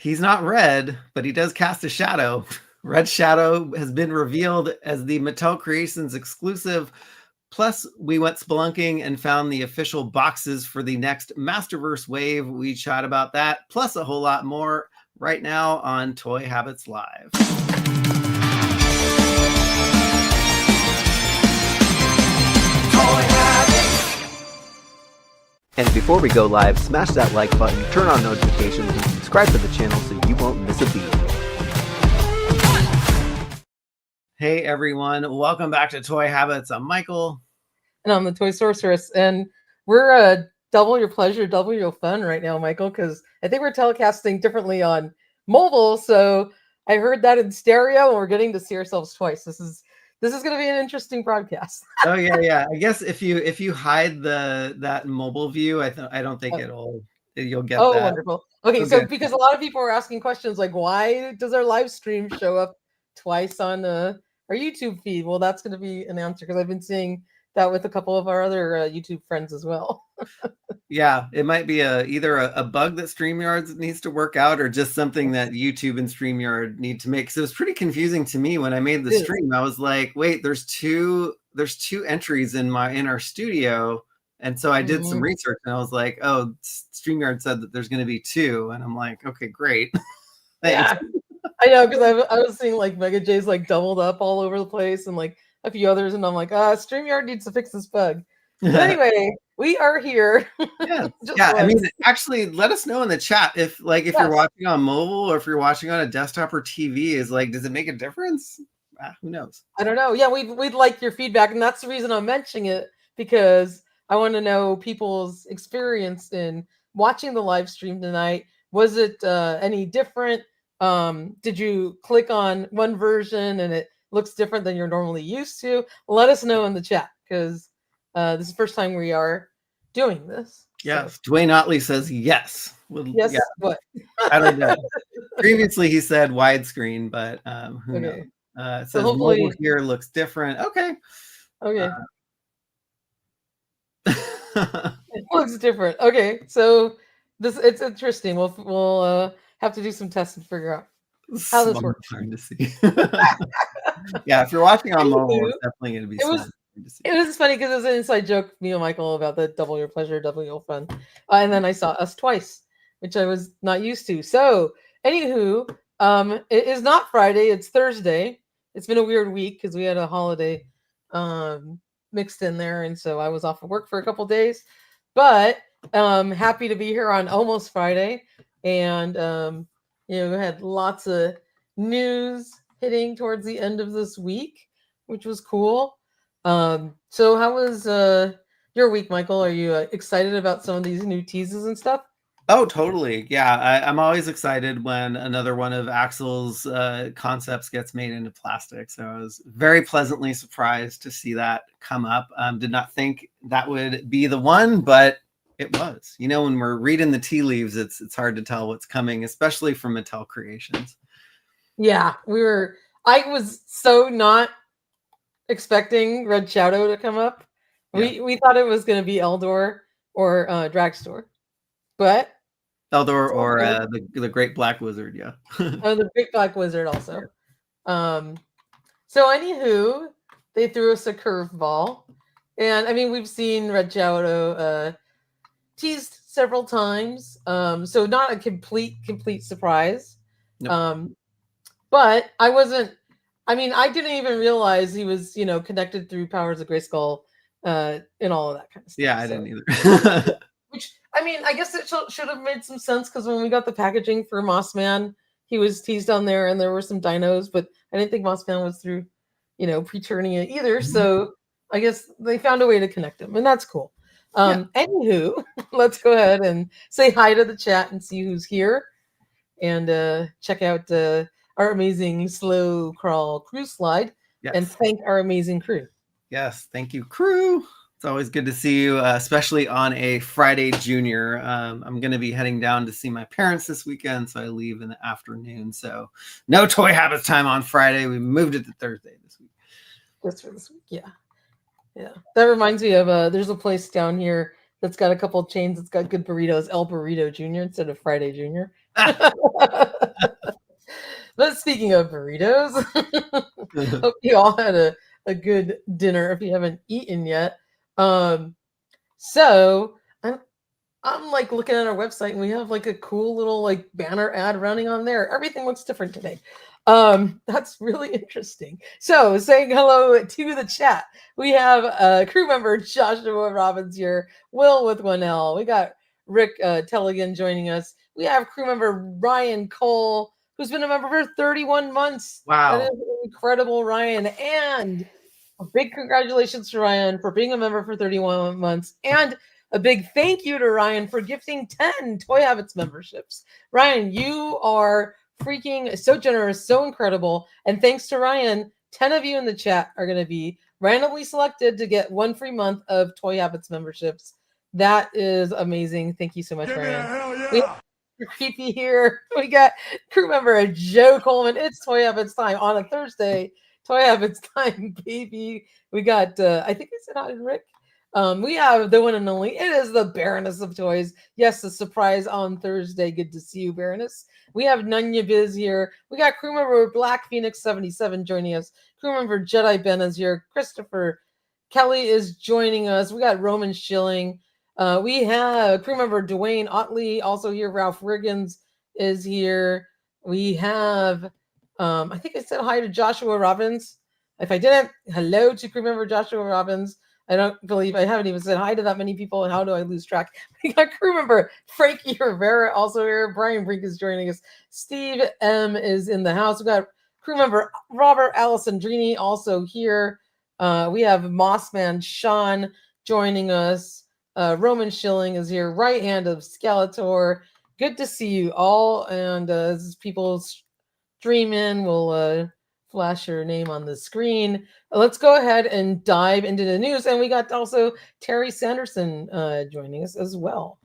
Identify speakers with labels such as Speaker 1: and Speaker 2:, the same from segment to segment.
Speaker 1: He's not red, but he does cast a shadow. Red Shadow has been revealed as the Mattel Creations exclusive. Plus, we went spelunking and found the official boxes for the next Masterverse Wave. We chat about that, plus a whole lot more right now on Toy Habits Live. And before we go live, smash that like button, turn on notifications, and subscribe to the channel so you won't miss a beat. Hey everyone, welcome back to Toy Habits. I'm Michael.
Speaker 2: And I'm the Toy Sorceress. And we're double your pleasure, double your fun right now, Michael, because I think we're telecasting differently on mobile. So I heard that in stereo and we're getting to see ourselves twice. This is going to be an interesting broadcast.
Speaker 1: Oh yeah. I guess if you hide that mobile view, I don't think you'll get that.
Speaker 2: Oh, wonderful. Okay, so because a lot of people are asking questions like, why does our live stream show up twice on our YouTube feed? Well, that's going to be an answer because I've been seeing that with a couple of our other YouTube friends as well.
Speaker 1: Yeah, it might be either a bug that StreamYard needs to work out or just something that YouTube and StreamYard need to make. Because it was pretty confusing to me when I made the stream. I was like, wait, there's two entries in our studio. And so I did some research and I was like, oh, StreamYard said that there's going to be two. And I'm like, okay, great.
Speaker 2: Yeah, I know, because I was seeing like Mega J's like doubled up all over the place and like a few others. And I'm like, StreamYard needs to fix this bug. But anyway, we are here.
Speaker 1: Yeah. I mean, actually, let us know in the chat if you're watching on mobile or if you're watching on a desktop or TV. Does it make a difference? Who knows?
Speaker 2: I don't know. Yeah, we'd like your feedback, and that's the reason I'm mentioning it, because I want to know people's experience in watching the live stream tonight. Was it any different? Did you click on one version and it looks different than you're normally used to? Let us know in the chat, because this is the first time we are doing this.
Speaker 1: Yes. So. Dwayne Otley says yes.
Speaker 2: Yes. Yeah. What?
Speaker 1: I don't know. Previously he said widescreen, but who knows? It says mobile here looks different. Okay.
Speaker 2: It looks different. Okay. So it's interesting. We'll have to do some tests and figure out how this works.
Speaker 1: Trying to see. Yeah, if you're watching on mobile, it's definitely going to be
Speaker 2: It was funny because it was an inside joke, me and Michael, about the double your pleasure, double your fun. And then I saw us twice, which I was not used to. So, anywho, it is not Friday, it's Thursday. It's been a weird week because we had a holiday mixed in there. And so I was off of work for a couple days. But happy to be here on almost Friday. And, we had lots of news hitting towards the end of this week, which was cool. So how was your week, Michael? Are you excited about some of these new teases and stuff?
Speaker 1: Oh, totally. Yeah, I'm always excited when another one of Axel's concepts gets made into plastic. So I was very pleasantly surprised to see that come up. Did not think that would be the one, but it was. When we're reading the tea leaves, it's hard to tell what's coming, especially from Mattel Creations.
Speaker 2: Yeah, I was so not expecting Red Shadow to come up. Yeah. We thought it was going to be Eldor or Dragstore, but
Speaker 1: Eldor or the Great Black Wizard, yeah.
Speaker 2: Oh, the Great Black Wizard also. So anywho, they threw us a curveball, and I mean we've seen Red Shadow teased several times, so not a complete surprise. Nope. But I wasn't. I mean, I didn't even realize he was, connected through Powers of Grayskull and all of that kind of stuff.
Speaker 1: Yeah, I didn't either.
Speaker 2: Which, I mean, I guess it should have made some sense because when we got the packaging for Mossman, he was teased on there and there were some dinos, but I didn't think Mossman was through, Preturnia either. So I guess they found a way to connect him, and that's cool. Anywho, let's go ahead and say hi to the chat and see who's here and check out our amazing slow crawl crew slide, and thank our amazing crew.
Speaker 1: Yes, thank you, crew. It's always good to see you, especially on a Friday Junior. I'm going to be heading down to see my parents this weekend, so I leave in the afternoon. So no Toy Habits time on Friday. We moved it to Thursday this week.
Speaker 2: Just for this week, yeah. That reminds me of there's a place down here that's got a couple chains. That's got good burritos. El Burrito Jr. instead of Friday Jr. But speaking of burritos, hope you all had a good dinner if you haven't eaten yet. So I'm like looking at our website and we have like a cool little like banner ad running on there. Everything looks different today. That's really interesting. So saying hello to the chat. We have crew member Joshua Robbins here, Will with 1L. We got Rick Telligan joining us. We have crew member Ryan Cole, who's been a member for 31 months.
Speaker 1: Wow.
Speaker 2: That is incredible, Ryan. And a big congratulations to Ryan for being a member for 31 months. And a big thank you to Ryan for gifting 10 Toy Habits memberships. Ryan, you are freaking so generous, so incredible. And thanks to Ryan, 10 of you in the chat are going to be randomly selected to get 1 free month of Toy Habits memberships. That is amazing. Thank you so much, Ryan. We have creepy here. We got crew member Joe Coleman. It's Toy Habits time on a Thursday. Toy Habits time, baby. We got, I think I said hi to Rick. We have the one and only. It is the Baroness of Toys. Yes, the surprise on Thursday. Good to see you, Baroness. We have Nunya Biz here. We got crew member Black Phoenix 77 joining us. Crew member Jedi Ben is here. Christopher Kelly is joining us. We got Roman Schilling. We have crew member Dwayne Otley also here. Ralph Riggins is here. We have, I think I said hi to Joshua Robbins. If I didn't, hello to crew member Joshua Robbins. I don't believe I haven't even said hi to that many people. And how do I lose track? We got crew member Frankie Rivera also here. Brian Brink is joining us. Steve M is in the house. We got crew member Robert Alessandrini also here. We have Mossman Sean joining us. Roman Schilling is here. Right hand of Skeletor. Good to see you all. And as people stream in, we'll flash your name on the screen. Let's go ahead and dive into the news. And we got also Terry Sanderson joining us as well.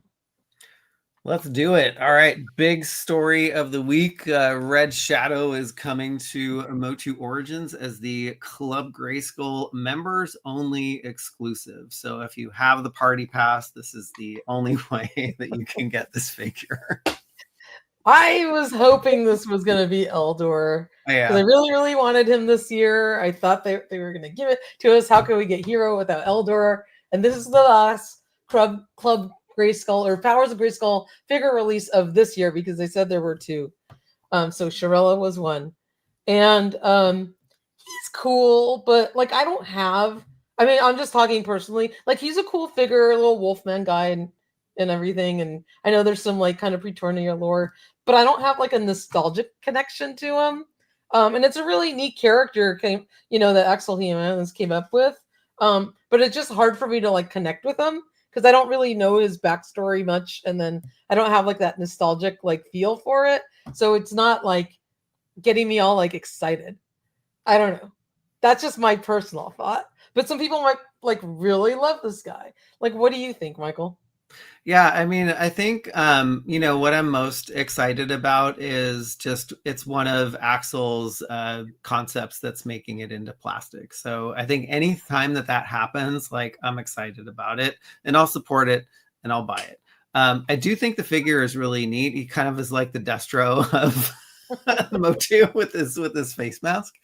Speaker 1: Let's do it. All right. Big story of the week. Red Shadow is coming to MOTU Origins as the Club Grayskull members only exclusive. So if you have the party pass, this is the only way that you can get this figure.
Speaker 2: I was hoping this was going to be Eldor.
Speaker 1: Yeah.
Speaker 2: I really, really wanted him this year. I thought they were going to give it to us. How can we get Hero without Eldor? And this is the last Club Grayskull or Powers of Grayskull figure release of this year because they said there were 2. So Shirella was 1. And he's cool, but like I don't have, I mean, I'm just talking personally. Like he's a cool figure, a little Wolfman guy and everything. And I know there's some like kind of Pretornia lore, but I don't have like a nostalgic connection to him. And it's a really neat character, that Axel Jimenez came up with. But it's just hard for me to like connect with him because I don't really know his backstory much. And then I don't have like that nostalgic like feel for it. So it's not like getting me all like excited. I don't know. That's just my personal thought. But some people might like really love this guy. Like, what do you think, Michael?
Speaker 1: Yeah, I mean, I think, what I'm most excited about is just it's one of Axel's concepts that's making it into plastic. So I think anytime that happens, like I'm excited about it and I'll support it and I'll buy it. I do think the figure is really neat. He kind of is like the Destro of MOTU with his face mask.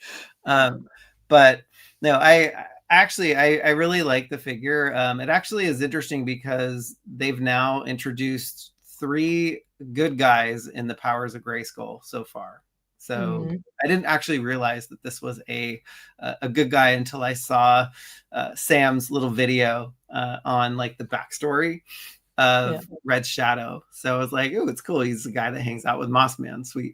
Speaker 1: But no, I really like the figure. It actually is interesting because they've now introduced 3 good guys in the Powers of Grayskull so far. So I didn't actually realize that this was a good guy until I saw Sam's little video on like the backstory of Red Shadow. So I was like, oh, it's cool. He's the guy that hangs out with Mossman. Sweet.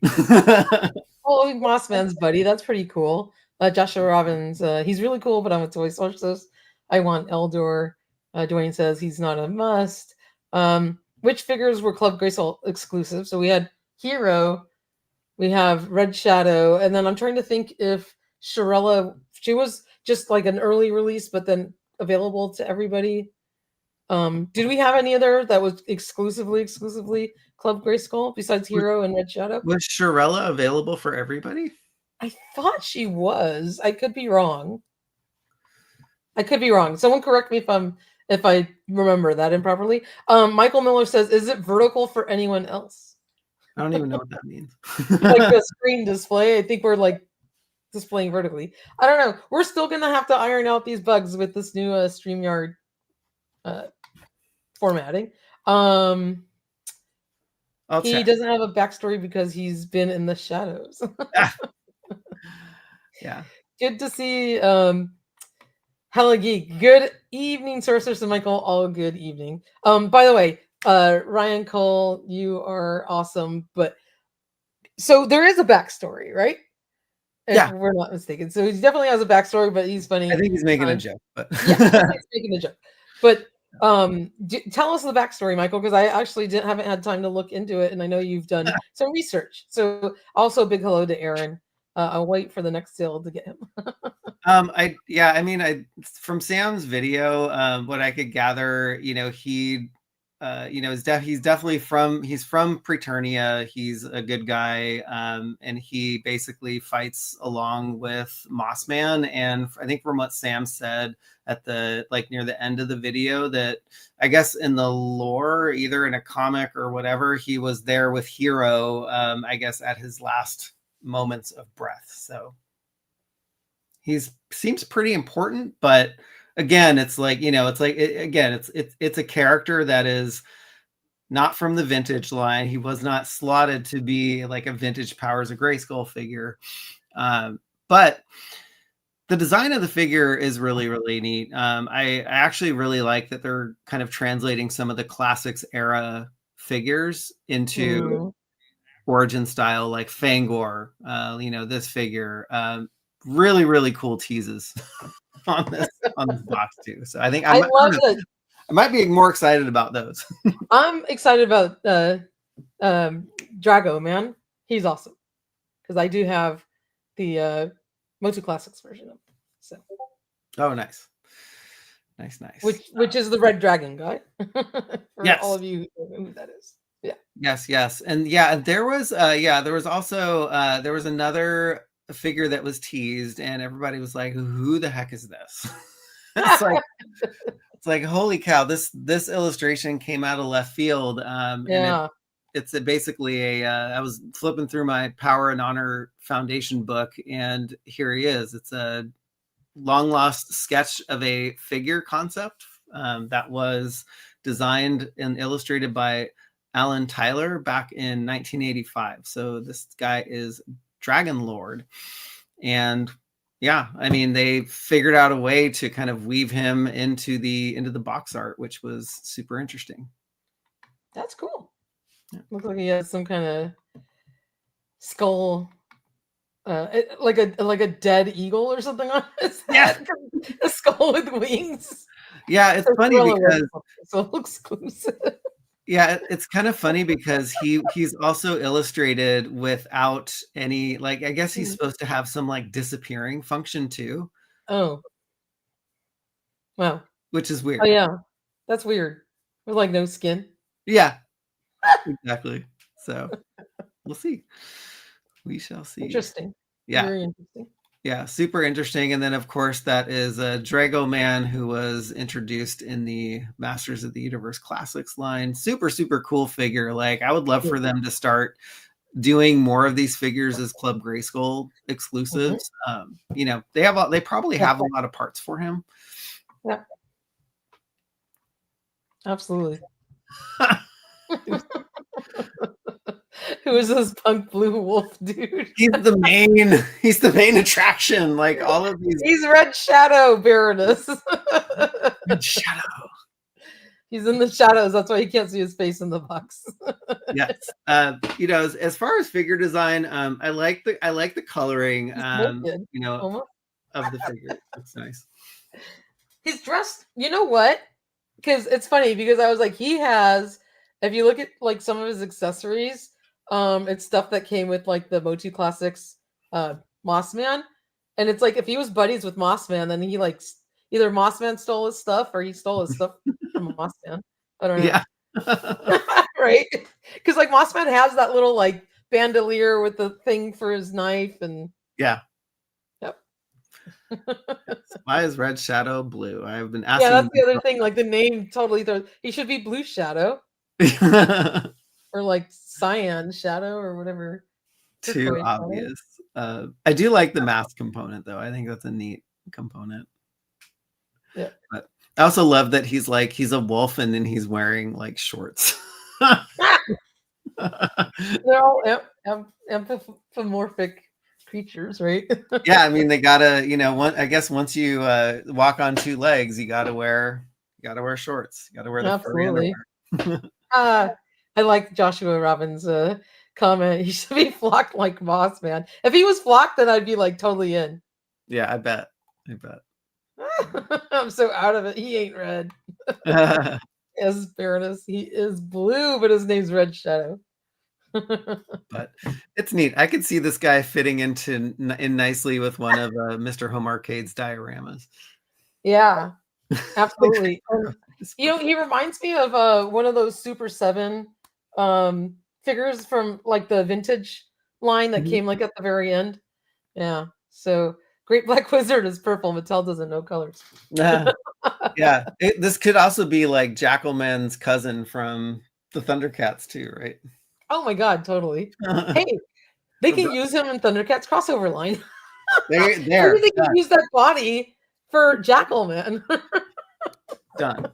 Speaker 2: Oh, Mossman's buddy. That's pretty cool. Joshua Robbins, he's really cool, but I'm a toy sources. I want Eldor. Dwayne says he's not a must. Which figures were Club Grayskull exclusive? So we had Hero, we have Red Shadow, and then I'm trying to think if Shirella, she was just like an early release, but then available to everybody. Did we have any other that was exclusively Club Grayskull besides Hero and Red Shadow?
Speaker 1: Was Shirella available for everybody?
Speaker 2: I thought she was. I could be wrong. Someone correct me if I'm if I remember that improperly. Michael Miller says, "Is it vertical for anyone else?"
Speaker 1: I don't even know what that means.
Speaker 2: Like the screen display. I think we're like displaying vertically. I don't know. We're still gonna have to iron out these bugs with this new StreamYard formatting. He doesn't have a backstory because he's been in the shadows.
Speaker 1: Yeah.
Speaker 2: Good to see Hella Geek. Good evening, Sorceress and Michael. All good evening. By the way, Ryan Cole, you are awesome. But so there is a backstory, right? If we're not mistaken. So he definitely has a backstory, but he's funny.
Speaker 1: I think he's making a joke, but
Speaker 2: yeah, he's making a joke. But tell us the backstory, Michael, because I actually haven't had time to look into it, and I know you've done some research. So also a big hello to Aaron. I'll wait for the next sale to get him.
Speaker 1: I mean, from Sam's video, what I could gather, he he's definitely from Preternia. He's a good guy, and he basically fights along with Mossman. And I think from what Sam said at the near the end of the video, that I guess in the lore, either in a comic or whatever, he was there with Hero, I guess at his last moments of breath. So seems pretty important, but again, it's a character that is not from the vintage line. He was not slotted to be like a vintage Powers of Grayskull figure. But the design of the figure is really, really neat. I actually really like that they're kind of translating some of the Classics era figures into Origin style, like Fangor, this figure. Really, really cool teases on this box too. So I think I might be more excited about those.
Speaker 2: I'm excited about Drago, man. He's awesome. Because I do have the MOTU Classics version of him. So.
Speaker 1: Oh, nice. Nice.
Speaker 2: Which is the red dragon guy. For
Speaker 1: yes.
Speaker 2: all of you who know who that is. Yeah.
Speaker 1: Yes. And there was also there was another figure that was teased, and everybody was like, who the heck is this? It's like holy cow, this illustration came out of left field. And it's basically I was flipping through my Power and Honor Foundation book, and here he is. It's a long lost sketch of a figure concept that was designed and illustrated by Alan Tyler back in 1985. So this guy is Dragon Lord, and I mean, they figured out a way to kind of weave him into the box art, which was super interesting.
Speaker 2: That's cool. Looks like he has some kind of skull, like a dead eagle or something on his head. A skull with wings.
Speaker 1: Yeah, it's funny because
Speaker 2: so it looks exclusive.
Speaker 1: Yeah, it's kind of funny because he's also illustrated without any, I guess he's supposed to have some disappearing function too.
Speaker 2: Oh. Wow.
Speaker 1: Which is weird.
Speaker 2: Oh yeah. That's weird. With no skin.
Speaker 1: Yeah. Exactly. So we'll see. We shall see.
Speaker 2: Interesting.
Speaker 1: Yeah.
Speaker 2: Very interesting.
Speaker 1: Yeah, super interesting. And then, of course, that is Drago Man, who was introduced in the Masters of the Universe Classics line. Super, super cool figure. I would love for them to start doing more of these figures as Club Grayskull exclusives. They probably have a lot of parts for him.
Speaker 2: Yeah. Absolutely. Who is this punk blue wolf dude?
Speaker 1: He's the main attraction. All of these.
Speaker 2: He's Red Shadow Baroness.
Speaker 1: Red Shadow.
Speaker 2: He's in the shadows. That's why you can't see his face in the box.
Speaker 1: Yes. As far as figure design, I like the coloring. Of the figure. It's nice.
Speaker 2: He's dressed. You know what? Because it's funny because I was like, he has. If you look at some of his accessories, it's stuff that came with the MOTU Classics Mossman, and it's if he was buddies with Mossman, then he either Mossman stole his stuff or he stole his stuff from Mossman. I don't know.
Speaker 1: Yeah.
Speaker 2: Right? Because Mossman has that little bandolier with the thing for his knife, and
Speaker 1: yeah.
Speaker 2: Yep.
Speaker 1: Why is Red Shadow blue? I have been
Speaker 2: Yeah, that's
Speaker 1: asking.
Speaker 2: the other thing. Like the name totally throws. He should be Blue Shadow or like Cyan Shadow or whatever.
Speaker 1: Too
Speaker 2: Turquoise Shadow.
Speaker 1: obvious. I do like the mask component though. I think that's a neat component.
Speaker 2: Yeah.
Speaker 1: But I also love that he's a wolf and then he's wearing like shorts.
Speaker 2: They're all anthropomorphic creatures, right?
Speaker 1: Yeah, I mean they gotta, I guess once you walk on two legs, you gotta wear shorts. You gotta wear the furry
Speaker 2: Absolutely.
Speaker 1: underwear.
Speaker 2: I like Joshua Robbins' comment. He should be flocked like Moss, man. If he was flocked, then I'd be like totally in.
Speaker 1: Yeah, I bet.
Speaker 2: I'm so out of it. He ain't red. As Baroness, he is blue, but his name's Red Shadow.
Speaker 1: But it's neat. I could see this guy fitting in nicely with one of Mr. Home Arcade's dioramas.
Speaker 2: Yeah, absolutely. He reminds me of one of those Super 7 figures from like the vintage line that came like at the very end. Yeah. So Great Black Wizard is purple. Mattel doesn't know colors.
Speaker 1: Yeah. This could also be like Jackalman's cousin from the Thundercats too, right?
Speaker 2: Oh my God, totally. Hey, they can use him in Thundercats crossover line.
Speaker 1: There.
Speaker 2: Maybe they can use that body for Jackalman.
Speaker 1: Done.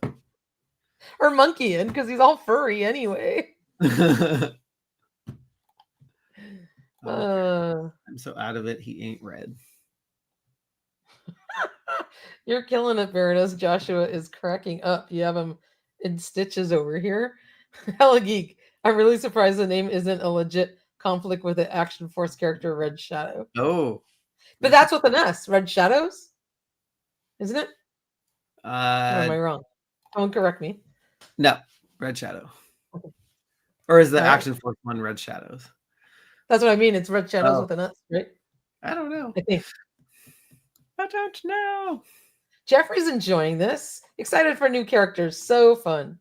Speaker 2: Or Monkey-in, because he's all furry anyway.
Speaker 1: I'm so out of it, he ain't red.
Speaker 2: You're killing it, Baroness. Joshua is cracking up. You have him in stitches over here. Hella geek. I'm really surprised the name isn't a legit conflict with the Action Force character Red Shadow.
Speaker 1: Oh.
Speaker 2: But that's with an S. Red Shadows? Isn't it? Or
Speaker 1: Am
Speaker 2: am I wrong? Don't correct me.
Speaker 1: No, Red Shadow. Okay. Or is the
Speaker 2: All
Speaker 1: Action Force one Red Shadows?
Speaker 2: That's what I mean. It's Red Shadows with an S, right?
Speaker 1: I don't know.
Speaker 2: I think.
Speaker 1: I don't know.
Speaker 2: Jeffrey's enjoying this. Excited for new characters. So fun.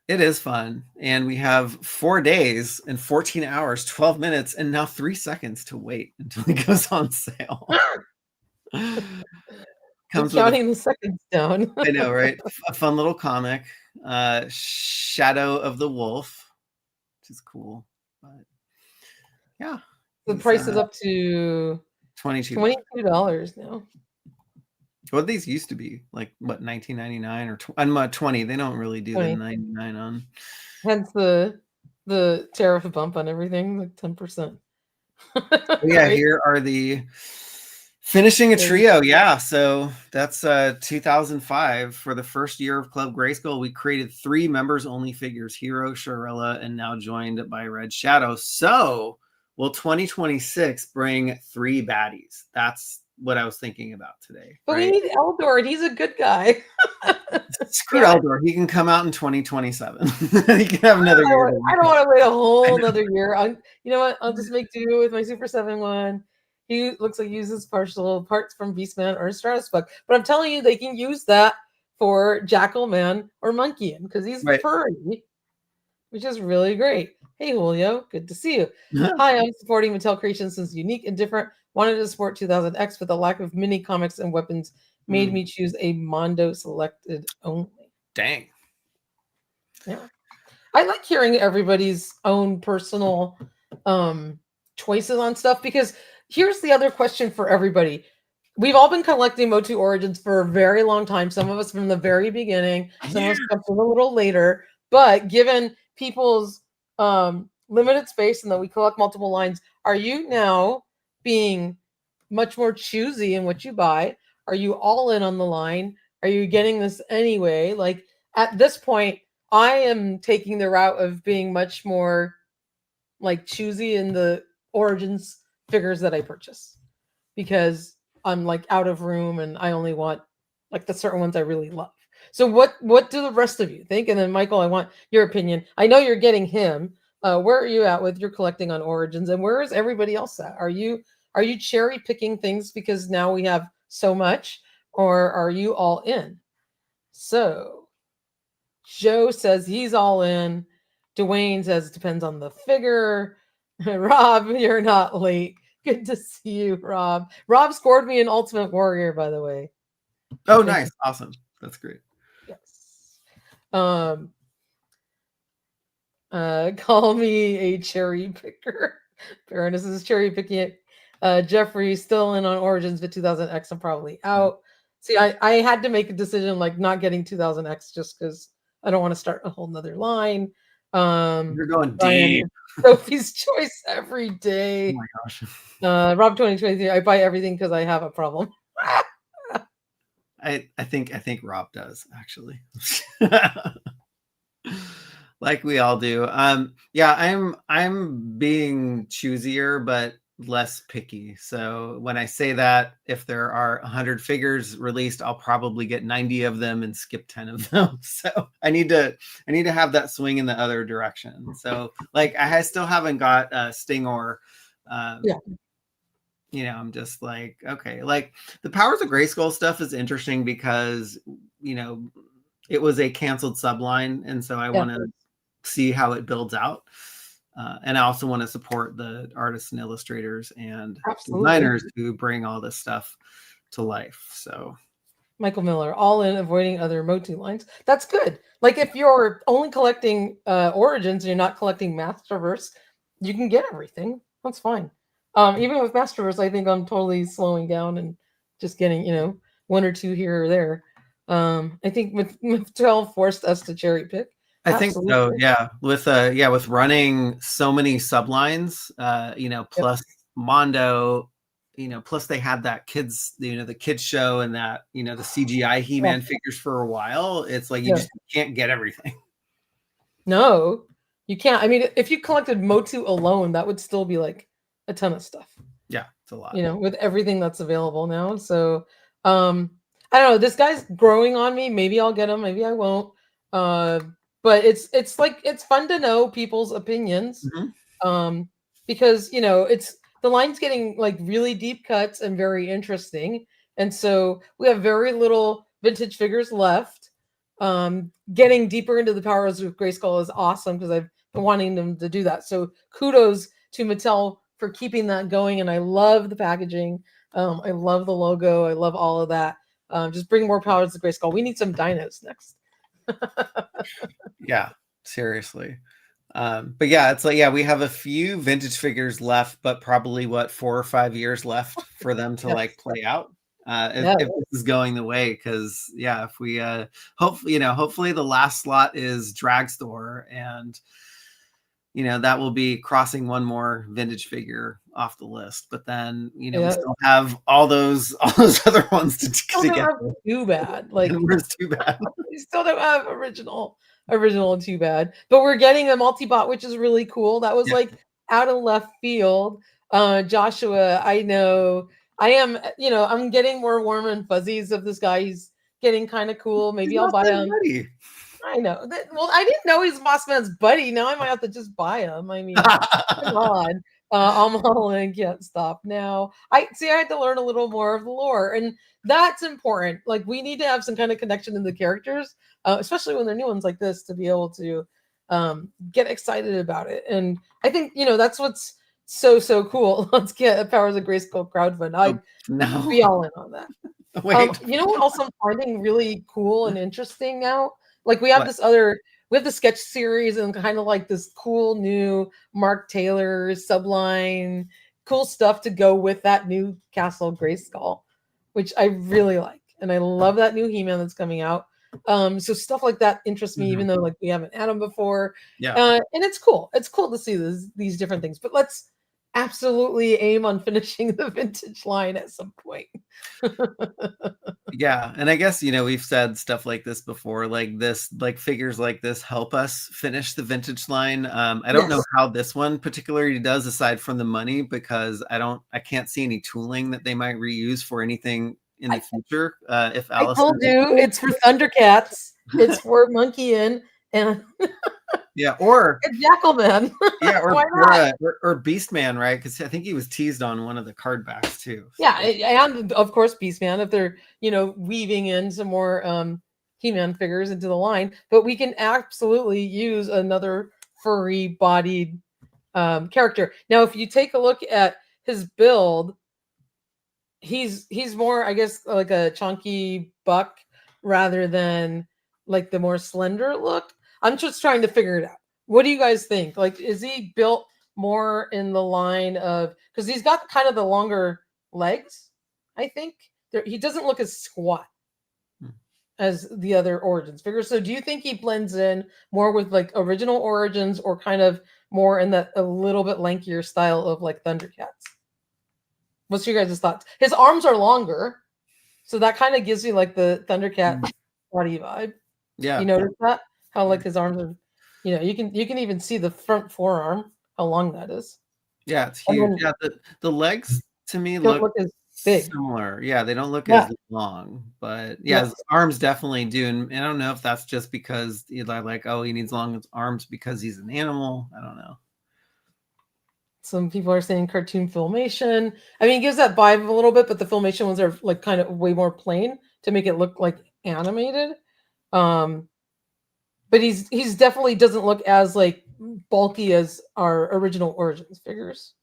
Speaker 1: It is fun. And we have 4 days and 14 hours, 12 minutes, and now 3 seconds to wait until it goes on sale.
Speaker 2: Comes counting the seconds down.
Speaker 1: I know, right? A fun little comic. Shadow of the Wolf, which is cool. But yeah.
Speaker 2: The price is up to $22 now.
Speaker 1: What these used to be like, what, $19.99 or 20? They don't really do
Speaker 2: 20.
Speaker 1: the 99 on.
Speaker 2: Hence the tariff bump on everything, like 10%.
Speaker 1: Yeah, right? Here are the finishing a trio. Yeah, so that's 2005 for the first year of Club Grayskull. We created 3 members only figures: Hero, Shirella, and now joined by Red Shadow. So will 2026 bring 3 baddies? That's what I was thinking about today.
Speaker 2: But right? We need Eldor, and he's a good guy.
Speaker 1: Screw Eldor. He can come out in 2027. He can have another year.
Speaker 2: I don't want to wait a whole another year. You know what? I'll just make do with my Super 7 one. He looks like he uses partial parts from Beastman or Stratus Bug. But I'm telling you, they can use that for Jackalman or Monkey-in because he's furry, which is really great. Hey, Julio. Good to see you. Hi, I'm supporting Mattel Creations since unique and different. Wanted to support 2000X, but the lack of mini comics and weapons made me choose a Mondo selected only.
Speaker 1: Dang.
Speaker 2: Yeah. I like hearing everybody's own personal choices on stuff, because here's the other question for everybody. We've all been collecting MOTU Origins for a very long time. Some of us from the very beginning, some of us come from a little later. But given people's limited space and that we collect multiple lines, are you now being much more choosy in what you buy? Are you all in on the line? Are you getting this anyway? Like at this point, I am taking the route of being much more like choosy in the Origins figures that I purchase, because I'm like out of room and I only want like the certain ones I really love. So what do the rest of you think? And then Michael, I want your opinion. I know you're getting him. Where are you at with your collecting on Origins, and where is everybody else at? Are you cherry picking things because now we have so much, or are you all in? So Joe says he's all in. Dwayne says it depends on the figure. Rob, you're not late. Good to see you, Rob. Rob scored me an Ultimate Warrior, by the way.
Speaker 1: Oh, nice. Awesome. That's great.
Speaker 2: Yes. Call me a cherry picker. Baroness is cherry picking it. Jeffrey still in on Origins, but 2000X I'm probably out. See, I had to make a decision like not getting 2000X just because I don't want to start a whole nother line.
Speaker 1: You're going
Speaker 2: Brian,
Speaker 1: deep.
Speaker 2: Sophie's choice every day.
Speaker 1: Oh my gosh.
Speaker 2: Rob 2023, I buy everything because I have a problem.
Speaker 1: I think Rob does actually. Like we all do. Yeah, I'm being choosier but less picky. So when I say that, if there are 100 figures released, I'll probably get 90 of them and skip 10 of them. So I need to have that swing in the other direction. So like I still haven't got Stingor.
Speaker 2: Yeah.
Speaker 1: You know, I'm just like, okay, like the Powers of Grayskull stuff is interesting because, you know, it was a canceled subline. And so I want to see how it builds out. And I also want to support the artists and illustrators and designers who bring all this stuff to life. So
Speaker 2: Michael Miller, all in, avoiding other MOTU lines. That's good. Like if you're only collecting Origins and you're not collecting Masterverse, you can get everything. That's fine. Even with Masterverse, I think I'm totally slowing down and just getting, you know, one or two here or there. I think Mattel forced us to cherry pick.
Speaker 1: I think so, yeah. With running so many sublines, you know, plus Mondo, you know, plus they had that kids, you know, the kids show and that, you know, the CGI He-Man figures for a while. It's like you just can't get everything.
Speaker 2: No, you can't. I mean, if you collected MOTU alone, that would still be like a ton of stuff.
Speaker 1: Yeah, it's a lot.
Speaker 2: You know, with everything that's available now. So I don't know. This guy's growing on me. Maybe I'll get him, maybe I won't. But it's like it's fun to know people's opinions. Because you know, it's the line's getting like really deep cuts and very interesting. And so we have very little vintage figures left. Getting deeper into the Powers of Grayskull is awesome because I've been wanting them to do that. So kudos to Mattel for keeping that going. And I love the packaging. I love the logo. I love all of that. Just bring more Powers of Grayskull. We need some dinos next.
Speaker 1: Yeah, seriously. But yeah, it's like, yeah, we have a few vintage figures left, but probably 4 or 5 years left for them to like play out. If this is going the way, because if we hopefully the last slot is Dragstore, and you know that will be crossing one more vintage figure off the list. But then we still have all those other ones to get.
Speaker 2: Too bad, like
Speaker 1: it's too bad.
Speaker 2: We still don't have original Too Bad, but we're getting a multi-bot, which is really cool. That was like out of left field. Joshua, I know I am, you know, I'm getting more warm and fuzzies of this guy. He's getting kind of cool. Maybe I'll buy him. Buddy. I know that. Well, I didn't know he's Boss Man's buddy. Now I might have to just buy him. I mean, come on. I'm all in, can't stop now. I had to learn a little more of the lore, and that's important. Like we need to have some kind of connection in the characters, especially when they're new ones like this, to be able to get excited about it. And I think, you know, that's what's so cool. Let's get a Powers of Grayskull crowdfund. I'd be all in on that. You know what else I'm finding really cool and interesting now? Like we have the sketch series and kind of like this cool new Mark Taylor subline, cool stuff to go with that new Castle Grayskull, which I really like. And I love that new He-Man that's coming out. So stuff like that interests me, even though like we haven't had them before. And it's cool. It's cool to see these different things. But let's absolutely aim on finishing the vintage line at some point.
Speaker 1: Yeah, and I guess, you know, we've said stuff like this before, like this, like figures like this help us finish the vintage line. I don't know how this one particularly does, aside from the money, because I can't see any tooling that they might reuse for anything in the future. If
Speaker 2: I told you, it's for Thundercats, it's for Monkey Inn, and
Speaker 1: or
Speaker 2: Jackalman.
Speaker 1: or Beastman, right? Because I think he was teased on one of the card backs too. So.
Speaker 2: Yeah, and of course Beastman, if they're, you know, weaving in some more He-Man figures into the line. But we can absolutely use another furry bodied character. Now, if you take a look at his build, he's more, I guess, like a chunky buck rather than like the more slender look. I'm just trying to figure it out. What do you guys think? Like, is he built more in the line of, because he's got kind of the longer legs, I think. He doesn't look as squat as the other Origins figures. So do you think he blends in more with like original Origins, or kind of more in that a little bit lankier style of like Thundercats? What's your guys' thoughts? His arms are longer, so that kind of gives you like the Thundercat body vibe.
Speaker 1: Yeah.
Speaker 2: You notice that? How like his arms are, you can even see the front forearm, how long that is.
Speaker 1: Yeah, it's huge. Yeah, the legs to me look
Speaker 2: as big.
Speaker 1: Similar. Yeah, they don't look as long, but yeah, his arms definitely do. And I don't know if that's just because Eli, like, oh, he needs long arms because he's an animal. I don't know.
Speaker 2: Some people are saying cartoon filmation. I mean, it gives that vibe a little bit, but the filmation ones are like kind of way more plain to make it look like animated. But he's definitely doesn't look as like bulky as our original Origins figures.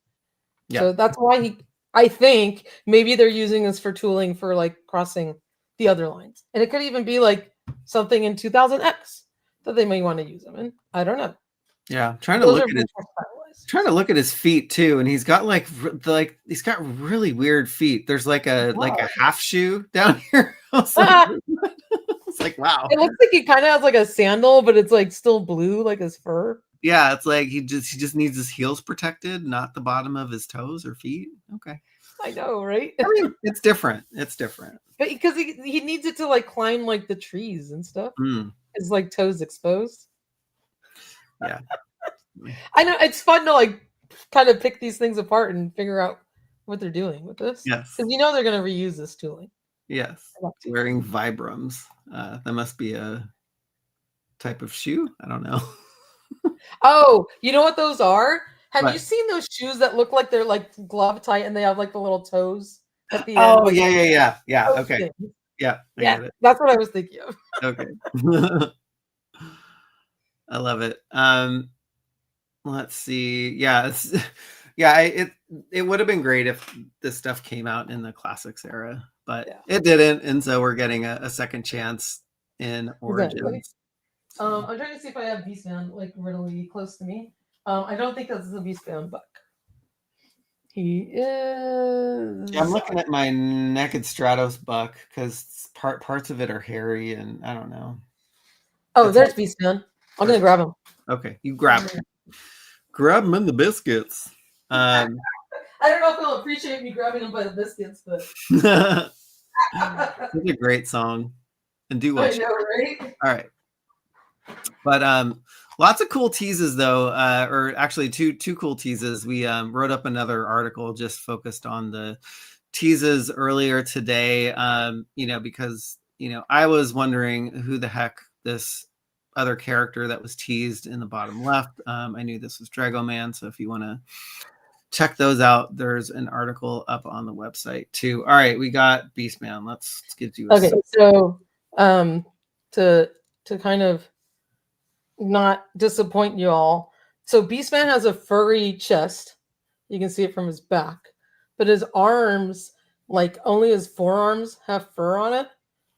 Speaker 2: Yeah. So that's why I think maybe they're using this for tooling for like crossing the other lines. And it could even be like something in 2000X that they may want to use them in. I don't know.
Speaker 1: Yeah, trying to look at his feet too, and he's got like he's got really weird feet. There's like a half shoe down here. It's like, wow.
Speaker 2: It looks like he kind of has like a sandal, but it's like still blue, like his fur.
Speaker 1: Yeah, it's like he just needs his heels protected, not the bottom of his toes or feet. Okay.
Speaker 2: I know, right?
Speaker 1: I mean, it's different. It's different.
Speaker 2: But because he needs it to like climb like the trees and stuff. His like toes exposed.
Speaker 1: Yeah.
Speaker 2: I know it's fun to like kind of pick these things apart and figure out what they're doing with this.
Speaker 1: Yes.
Speaker 2: Because they're going to reuse this tooling.
Speaker 1: Yes. Wearing Vibrams. That must be a type of shoe. I don't know.
Speaker 2: Oh, you know what those are? Have you seen those shoes that look like they're like glove tight and they have like the little toes at the end?
Speaker 1: Oh, yeah. Okay.
Speaker 2: Things.
Speaker 1: Yeah.
Speaker 2: That's what I was thinking of.
Speaker 1: Okay. I love it. Let's see. Yeah, it would have been great if this stuff came out in the Classics era, but it didn't, and so we're getting a second chance in Origins.
Speaker 2: Exactly. I'm trying to see if I have Beastman like really close to me. I don't think this is a Beastman buck. He is.
Speaker 1: Yeah, I'm looking at my Naked Stratos buck because parts of it are hairy, and I don't know.
Speaker 2: Oh, there's Beastman. I'm gonna grab him.
Speaker 1: Okay, you grab him. Grab him in the biscuits.
Speaker 2: I don't know if he'll appreciate me grabbing him by the biscuits, but
Speaker 1: it's a great song. And do what?
Speaker 2: I know, right?
Speaker 1: All right. But lots of cool teases though, or actually two cool teases. We wrote up another article just focused on the teases earlier today. Because I was wondering who the heck this other character that was teased in the bottom left. I knew this was Dragoman, so if you want to check those out, there's an article up on the website too. All right, we got Beastman. Let's give you
Speaker 2: okay. So to kind of not disappoint you all, so Beastman has a furry chest. You can see it from his back, but his arms, like only his forearms have fur on it,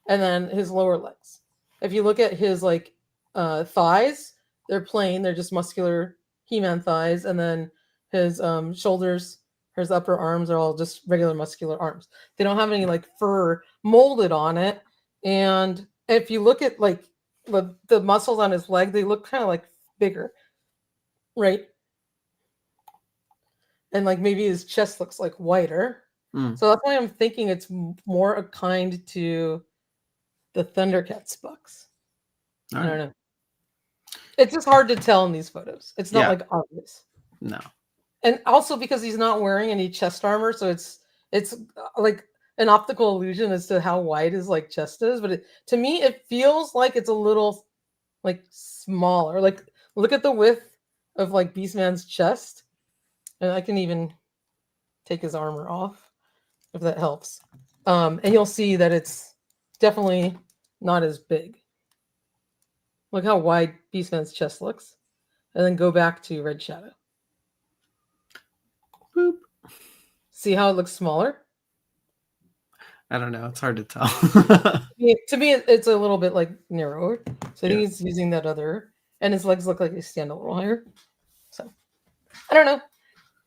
Speaker 2: and then his lower legs. If you look at his like thighs, they're plain, they're just muscular He-Man thighs, and then his shoulders, his upper arms are all just regular muscular arms. They don't have any like fur molded on it. And if you look at like the muscles on his leg, they look kind of like bigger, right? And like maybe his chest looks like whiter. So that's why I'm thinking it's more a kind to the Thundercats bucks. I don't know. It's just hard to tell in these photos. It's not like obvious.
Speaker 1: No.
Speaker 2: And also because he's not wearing any chest armor, so it's like an optical illusion as to how wide his like chest is. But to me, it feels like it's a little like smaller. Like look at the width of like Beastman's chest, and I can even take his armor off if that helps. And you'll see that it's definitely not as big. Look how wide Beastman's chest looks. And then go back to Red Shadow.
Speaker 1: Boop.
Speaker 2: See how it looks smaller?
Speaker 1: I don't know. It's hard to tell.
Speaker 2: To me, it's a little bit like narrower. So I think
Speaker 1: Yeah.
Speaker 2: he's using that other, and his legs look like they stand a little higher. So I don't know,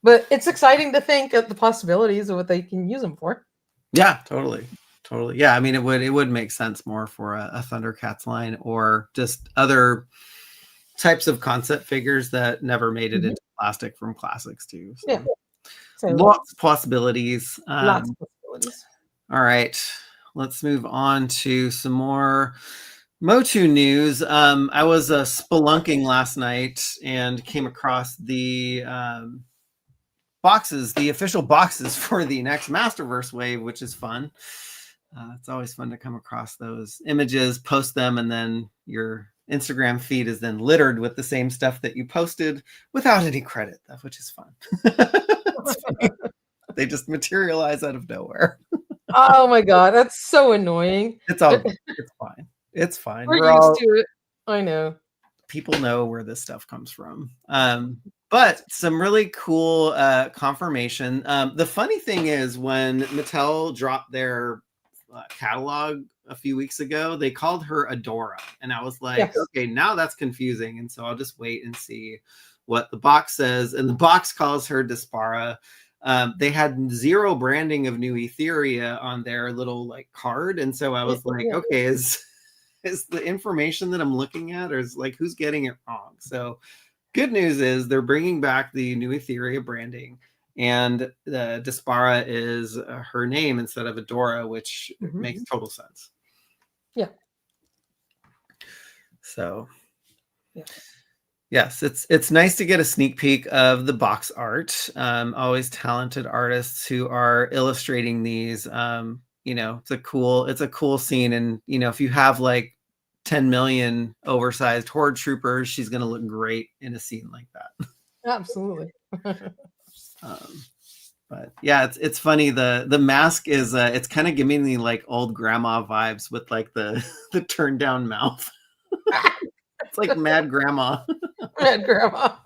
Speaker 2: but it's exciting to think of the possibilities of what they can use them for.
Speaker 1: Yeah, totally. Totally. Yeah, I mean, it would make sense more for a Thundercats line or just other types of concept figures that never made it into plastic from classics too. So.
Speaker 2: Yeah. So
Speaker 1: Lots of possibilities.
Speaker 2: lots of possibilities.
Speaker 1: All right, let's move on to some more MOTU news. I was spelunking last night and came across the boxes, the official boxes for the next Masterverse wave, which is fun. It's always fun to come across those images, post them, and then your Instagram feed is then littered with the same stuff that you posted without any credit, which is fun. They just materialize out of nowhere.
Speaker 2: Oh my god, that's so annoying.
Speaker 1: It's all good. It's fine. It's fine.
Speaker 2: We're used to it. I know.
Speaker 1: People know where this stuff comes from. But some really cool confirmation. The funny thing is when Mattel dropped their catalog a few weeks ago, they called her Adora. And I was like, yes. Okay, now that's confusing. And so I'll just wait and see what the box says. And the box calls her Dispara. They had zero branding of New Etheria on their little like card. And so I was like, okay, is the information that I'm looking at, or is like, who's getting it wrong? So good news is they're bringing back the New Etheria branding, and the Dispara is her name instead of Adora, which makes total sense.
Speaker 2: Yeah.
Speaker 1: So yes, it's nice to get a sneak peek of the box art. Always talented artists who are illustrating these. You know, it's a cool scene. And, you know, if you have like 10 million oversized Horde troopers, she's going to look great in a scene like that.
Speaker 2: Absolutely.
Speaker 1: But yeah, it's funny. The mask is, it's kind of giving me like old grandma vibes with like the turned down mouth. It's like Mad Grandma.
Speaker 2: Mad Grandma.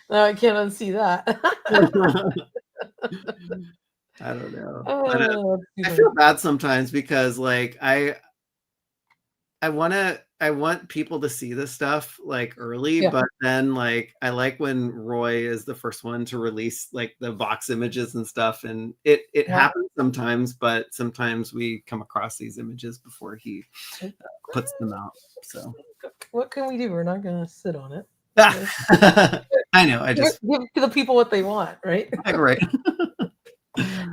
Speaker 2: No, I can't unsee that.
Speaker 1: I don't know. But, I feel bad sometimes because like I want people to see this stuff like early, but then like I like when Roy is the first one to release like the box images and stuff, and it happens sometimes, but sometimes we come across these images before he puts them out. So
Speaker 2: what can we do? We're not gonna sit on it.
Speaker 1: I know. I just
Speaker 2: give the people what they want, right?
Speaker 1: Right.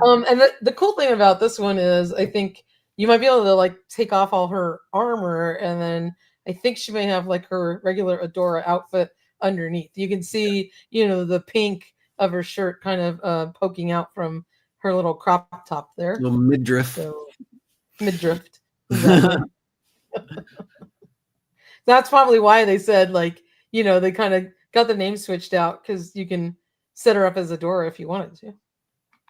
Speaker 2: And the cool thing about this one is I think you might be able to like take off all her armor, and then I think she may have like her regular Adora outfit underneath. You can see, you know, the pink of her shirt kind of poking out from her little crop top there.
Speaker 1: Little midriff.
Speaker 2: So, midriff. Exactly. That's probably why they said like, you know, they kind of got the name switched out because you can set her up as Adora if you wanted to.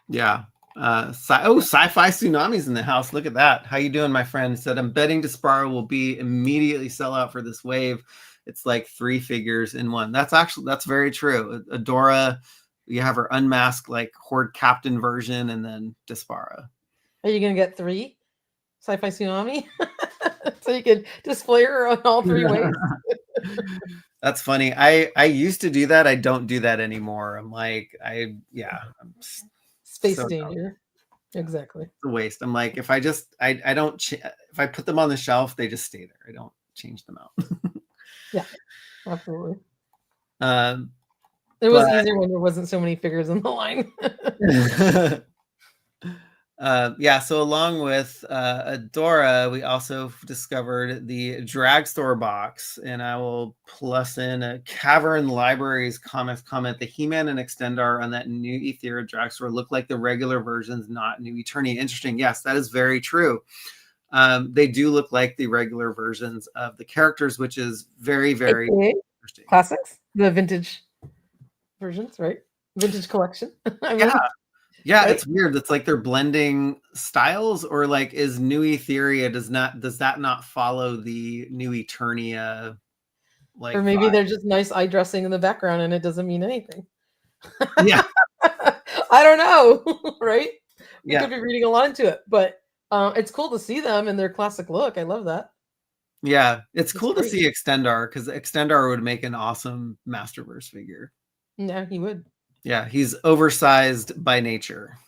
Speaker 1: Yeah. Sci-fi Tsunami's in the house. Look at that. How you doing, my friend? Said, I'm betting Dispara will be immediately sell out for this wave. It's like 3 figures in one. That's very true. Adora, you have her unmasked like Horde Captain version, and then Dispara.
Speaker 2: Are you gonna get 3 Sci-Fi Tsunami? So you can display her on all 3 ways.
Speaker 1: That's funny. I used to do that. I don't do that anymore. I'm like, I'm
Speaker 2: Space so danger. Dumb. Exactly.
Speaker 1: It's a waste. I'm like, if I don't, if I put them on the shelf, they just stay there. I don't change them out.
Speaker 2: Yeah, absolutely. It was easier when there wasn't so many figures in the line.
Speaker 1: So along with Adora, we also discovered the Dragstore box, and I will plus in a Cavern Libraries comics comment. The He-Man and Extendar on that new Etheria Dragstore look like the regular versions, not New Eternia. Interesting. Yes, that is very true. They do look like the regular versions of the characters, which is very, very interesting.
Speaker 2: Classics, the vintage versions, right? Vintage collection.
Speaker 1: Yeah, right? It's weird. It's like they're blending styles, or like is New Etheria does that not follow the New Eternia? Like,
Speaker 2: or maybe they're just nice eye dressing in the background, and it doesn't mean anything.
Speaker 1: Yeah.
Speaker 2: I don't know, right? We
Speaker 1: Yeah.
Speaker 2: could be reading a lot into it, but it's cool to see them in their classic look. I love that.
Speaker 1: Yeah, it's
Speaker 2: It's
Speaker 1: cool to
Speaker 2: great.
Speaker 1: see Extendar because Extendar would make an awesome Masterverse figure.
Speaker 2: Yeah, he would.
Speaker 1: Yeah, he's oversized by nature.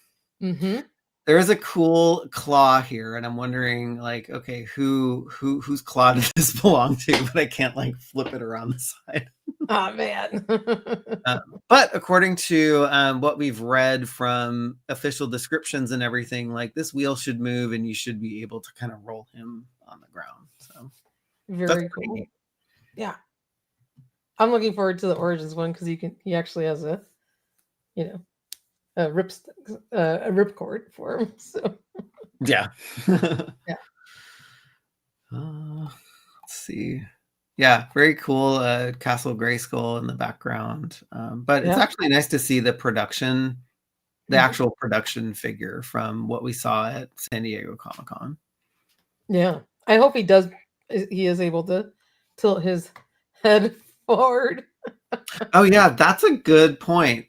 Speaker 2: Mm-hmm.
Speaker 1: There is a cool claw here, and I'm wondering, like, okay, whose claw does this belong to? But I can't like flip it around the side.
Speaker 2: Oh man.
Speaker 1: But according to what we've read from official descriptions and everything, like this wheel should move, and you should be able to kind of roll him on the ground. So
Speaker 2: Very cool.
Speaker 1: neat.
Speaker 2: Yeah. I'm looking forward to the Origins one because he actually has a ripcord for him. So
Speaker 1: Yeah.
Speaker 2: yeah.
Speaker 1: Let's see. Yeah, very cool. Castle Grayskull in the background. But it's actually nice to see the production, the actual production figure from what we saw at San Diego Comic-Con.
Speaker 2: Yeah. I hope he is able to tilt his head forward.
Speaker 1: Oh yeah, that's a good point.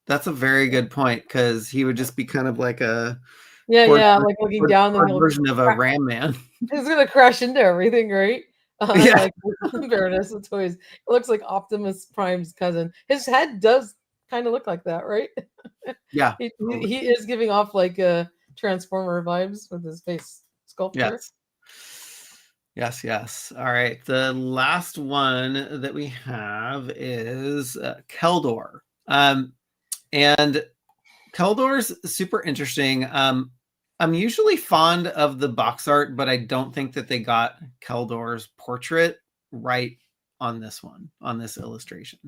Speaker 1: That's a very good point because he would just be kind of like a
Speaker 2: like looking down the
Speaker 1: version of a Ram Man.
Speaker 2: He's gonna crash into everything, right?
Speaker 1: Yeah.
Speaker 2: Like Baroness of Toys. It looks like Optimus Prime's cousin. His head does kind of look like that, right?
Speaker 1: Yeah.
Speaker 2: He is giving off like a Transformer vibes with his face sculpture.
Speaker 1: Yes. All right. The last one that we have is Keldor. And Keldor's super interesting. I'm usually fond of the box art, but I don't think that they got Keldor's portrait right on this one, on this illustration.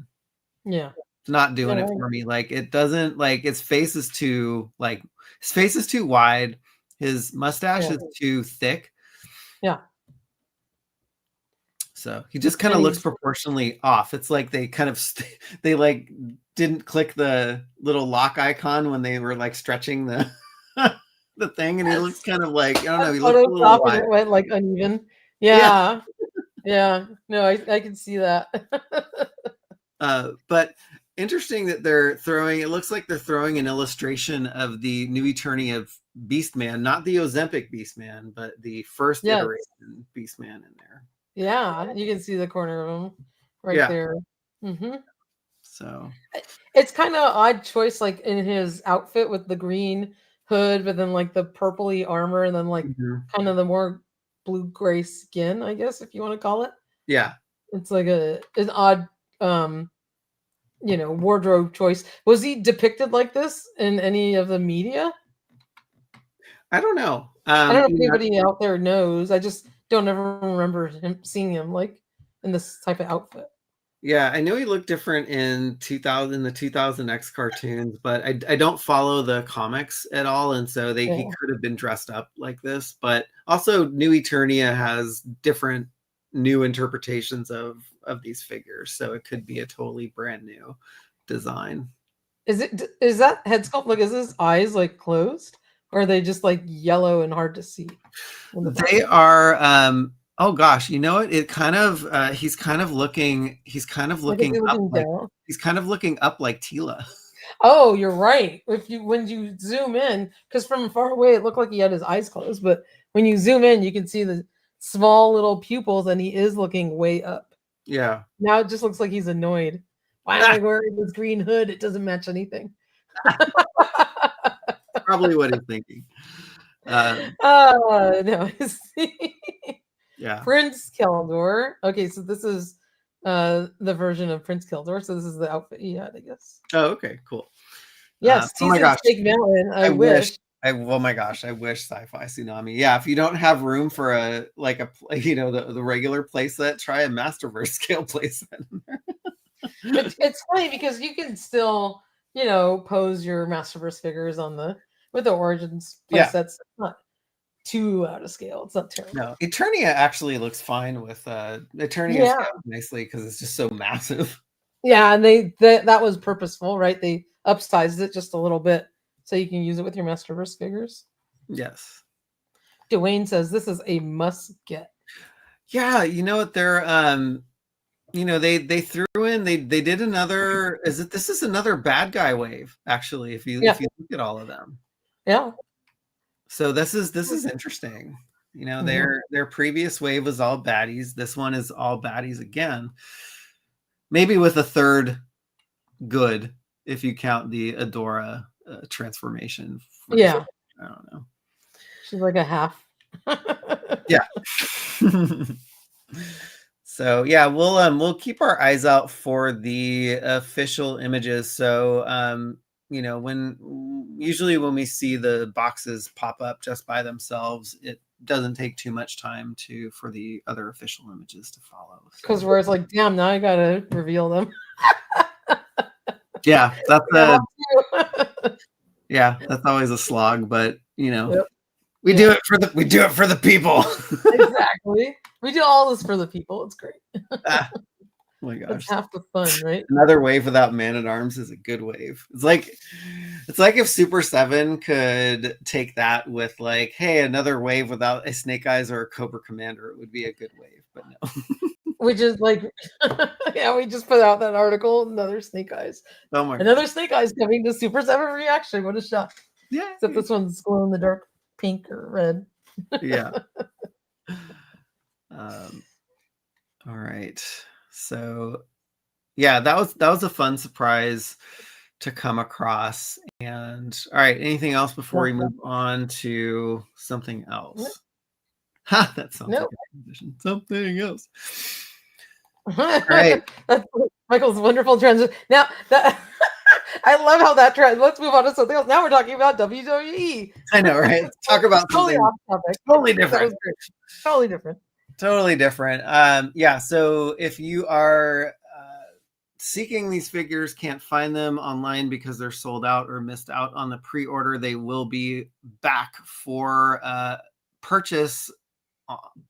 Speaker 2: Yeah.
Speaker 1: It's not doing it for me. Like it doesn't, like his face is too wide. His mustache is too thick.
Speaker 2: Yeah.
Speaker 1: So he just kind of looks proportionally off. It's like they kind of they like didn't click the little lock icon when they were like stretching the the thing, and he looks kind of like, I don't know, he looks a little wide.
Speaker 2: It went like uneven. Yeah. No, I can see that.
Speaker 1: But interesting that they're throwing, it looks like they're throwing an illustration of the New Eternia of Beastman, not the Ozempic Beastman, but the first iteration Beastman in there.
Speaker 2: Yeah, you can see the corner of him right there. Mm-hmm.
Speaker 1: So
Speaker 2: it's kind of odd choice, like in his outfit with the green hood, but then like the purpley armor, and then like kind of the more blue-gray skin, I guess, if you want to call it.
Speaker 1: Yeah,
Speaker 2: it's like an odd, wardrobe choice. Was he depicted like this in any of the media?
Speaker 1: I don't know.
Speaker 2: I don't know if anybody out there knows. I just don't ever remember seeing him like in this type of outfit.
Speaker 1: Yeah, I know he looked different in the 2000X cartoons, but I don't follow the comics at all, and so he could have been dressed up like this. But also, New Eternia has different new interpretations of these figures, so it could be a totally brand new design.
Speaker 2: Is that head sculpt, like, is his eyes like closed, or are they just like yellow and hard to see?
Speaker 1: They are. Oh gosh, you know what? It kind of he's kind of looking up like Tila.
Speaker 2: Oh, you're right. When you zoom in, because from far away it looked like he had his eyes closed, but when you zoom in, you can see the small little pupils, and he is looking way up.
Speaker 1: Yeah.
Speaker 2: Now it just looks like he's annoyed. Why am I wearing this green hood? It doesn't match anything.
Speaker 1: Probably what he's thinking.
Speaker 2: No.
Speaker 1: Yeah.
Speaker 2: Prince Keldor. Okay, so this is the version of Prince Keldor. So this is the outfit he had, I guess.
Speaker 1: Oh, okay, cool.
Speaker 2: Yes,
Speaker 1: oh my gosh.
Speaker 2: Big Mountain. I wish.
Speaker 1: Oh my gosh, I wish Sci-Fi Tsunami. Yeah, if you don't have room for the regular playset, try a Masterverse scale playset.
Speaker 2: It's funny because you can still, pose your Masterverse figures with the Origins playsets. It's not too out of scale. It's not terrible.
Speaker 1: No, Eternia actually looks fine with Eternia scaled nicely because it's just so massive.
Speaker 2: Yeah, and that was purposeful, right? They upsized it just a little bit so you can use it with your Masterverse figures.
Speaker 1: Yes.
Speaker 2: Dwayne says this is a must get.
Speaker 1: Yeah, you know what? They're they threw in, they did another, this is another bad guy wave, actually, if you look at all of them.
Speaker 2: Yeah.
Speaker 1: So this is interesting. Their previous wave was all baddies. This one is all baddies again. Maybe with a third good, if you count the Adora transformation.
Speaker 2: Yeah.
Speaker 1: I don't know.
Speaker 2: She's like a half.
Speaker 1: Yeah. So yeah, we'll keep our eyes out for the official images. So usually when we see the boxes pop up just by themselves, it doesn't take too much time for the other official images to follow.
Speaker 2: Because where it's like, damn, now I gotta reveal them.
Speaker 1: Yeah, that's that's always a slog, but we do it for the people.
Speaker 2: Exactly. We do all this for the people. It's great.
Speaker 1: Oh my gosh.
Speaker 2: That's half the fun, right?
Speaker 1: Another wave without Man-at-Arms is a good wave. It's like if Super 7 could take that with like, hey, another wave without a Snake Eyes or a Cobra Commander, it would be a good wave, but no.
Speaker 2: Which is like, we just put out that article, another Snake Eyes.
Speaker 1: Oh my
Speaker 2: Another God. Snake Eyes coming to Super 7 reaction. What a shock.
Speaker 1: Yeah.
Speaker 2: Except this one's glow in the dark pink or red.
Speaker 1: Yeah. All right. So yeah, that was a fun surprise to come across. And all right, anything else before we move on to something else? Ha, that sounds like a transition. Something else. All right.
Speaker 2: That's Michael's wonderful transition. Now that I love how that let's move on to something else. Now we're talking about WWE.
Speaker 1: I know, right? Let's talk about something totally different.
Speaker 2: Totally different.
Speaker 1: Totally different. Yeah, so if you are seeking these figures, can't find them online because they're sold out or missed out on the pre-order, they will be back for purchase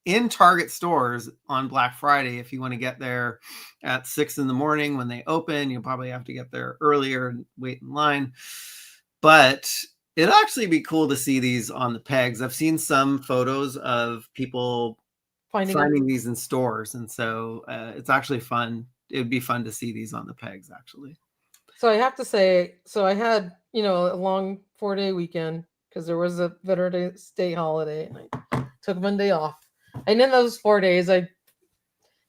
Speaker 1: in Target stores on Black Friday. If you want to get there at 6 in the morning when they open, you'll probably have to get there earlier and wait in line. But it'll actually be cool to see these on the pegs. I've seen some photos of people finding these in stores, and so it's actually fun. It would be fun to see these on the pegs, actually.
Speaker 2: So I have to say, I had a long 4-day weekend because there was a Veterans Day holiday, and I took Monday off. And in those 4 days, I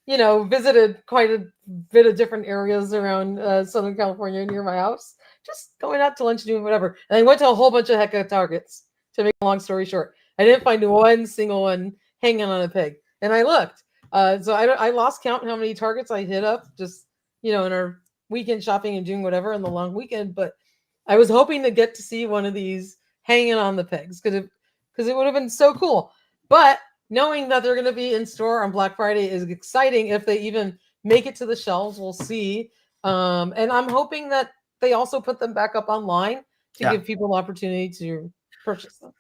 Speaker 2: visited quite a bit of different areas around Southern California near my house, just going out to lunch, doing whatever. And I went to a whole bunch of Hecka Targets. To make a long story short, I didn't find one single one hanging on a peg. And I looked. So I lost count how many Targets I hit up just, in our weekend shopping and doing whatever in the long weekend. But I was hoping to get to see one of these hanging on the pegs because it would have been so cool. But knowing that they're going to be in store on Black Friday is exciting. If they even make it to the shelves, we'll see. And I'm hoping that they also put them back up online to give people the opportunity to purchase them.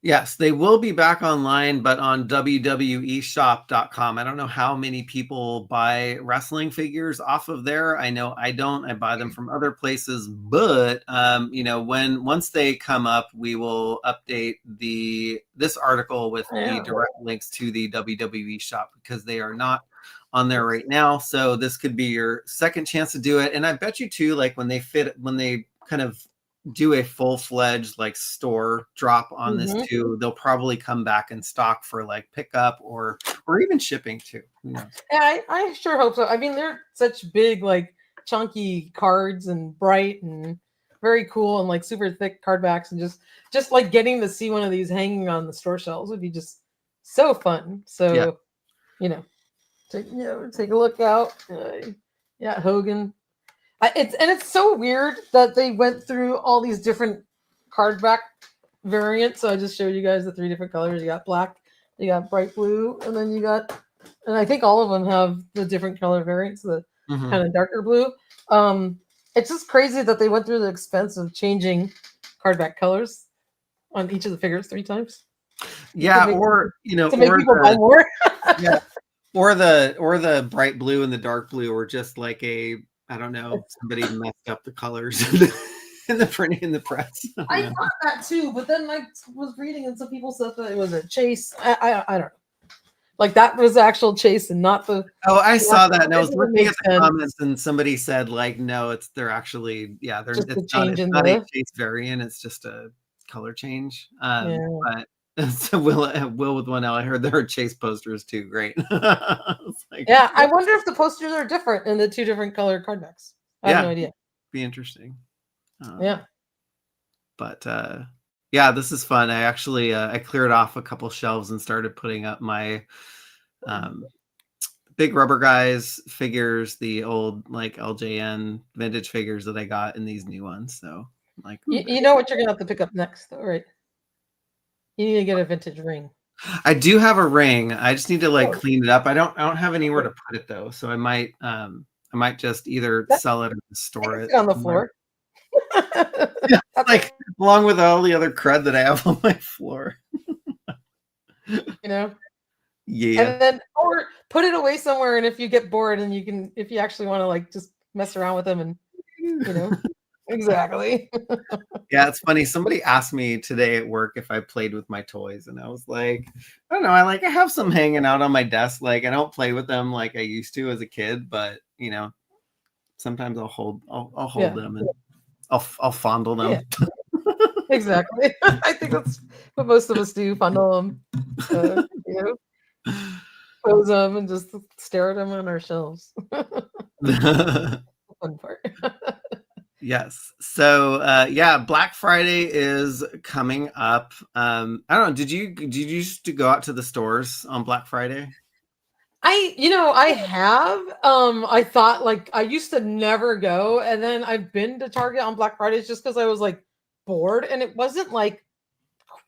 Speaker 1: Yes, they will be back online, but on WWEshop.com. I don't know how many people buy wrestling figures off of there. I know I don't. I buy them from other places, but once they come up, we will update this article with the direct links to the WWE shop because they are not on there right now. So this could be your second chance to do it. And I bet you too, like when they kind of do a full-fledged like store drop on this too, they'll probably come back in stock for like pickup or even shipping too. Who knows?
Speaker 2: Yeah, I sure hope so. I mean, they're such big, like chunky cards and bright and very cool and like super thick card backs, and just like getting to see one of these hanging on the store shelves would be just so fun. So take a look out. Hogan. It's so weird that they went through all these different card back variants. So I just showed you guys the 3 different colors. You got black, you got bright blue, and then and I think all of them have the different color variants, the kind of darker blue. It's just crazy that they went through the expense of changing card back colors on each of the figures 3 times.
Speaker 1: Yeah,
Speaker 2: to make people buy more.
Speaker 1: Yeah, or the bright blue and the dark blue, or just like I don't know, somebody messed up the colors in the printing in the press.
Speaker 2: I thought that too, but then I was reading and some people said that it was a chase. I don't know. Like that was the actual chase and not the.
Speaker 1: Oh, I saw that, and I was
Speaker 2: It
Speaker 1: looking at
Speaker 2: makes
Speaker 1: the
Speaker 2: sense.
Speaker 1: comments, and somebody said like, no, they're actually they're
Speaker 2: Just the
Speaker 1: it's not
Speaker 2: change in
Speaker 1: a
Speaker 2: the.
Speaker 1: chase variant. It's just a color change.
Speaker 2: Yeah.
Speaker 1: But so Will with one L. I heard there are chase posters too. Great. Like,
Speaker 2: Yeah, I wonder if the posters are different in the two different color card backs. I have no idea.
Speaker 1: Be interesting.
Speaker 2: Yeah.
Speaker 1: But yeah, this is fun. I actually I cleared off a couple shelves and started putting up my big rubber guys figures, the old like LJN vintage figures that I got in these new ones. So like,
Speaker 2: you know what you're gonna have to pick up next, though, right? You need to get a vintage ring.
Speaker 1: I do have a ring. I just need to like clean it up. I don't have anywhere to put it though, so I might just either sell it or store it
Speaker 2: on the floor.
Speaker 1: Yeah, like along with all the other crud that I have on my floor.
Speaker 2: You know.
Speaker 1: Yeah.
Speaker 2: And then or put it away somewhere, and if you get bored and you can, if you actually want to like just mess around with them and you know. Exactly.
Speaker 1: Yeah, it's funny. Somebody asked me today at work if I played with my toys, and I was like, I don't know. I have some hanging out on my desk. Like I don't play with them like I used to as a kid, but you know, sometimes I'll hold them and I'll fondle them.
Speaker 2: Yeah. Exactly. I think that's what most of us do: fondle them, you know, pose them, and just stare at them on our shelves. The fun part.
Speaker 1: Yes. So yeah, Black Friday is coming up. I don't know. Did you used to go out to the stores on Black Friday?
Speaker 2: I have. I thought like I used to never go, and then I've been to Target on Black Fridays just because I was like bored, and it wasn't like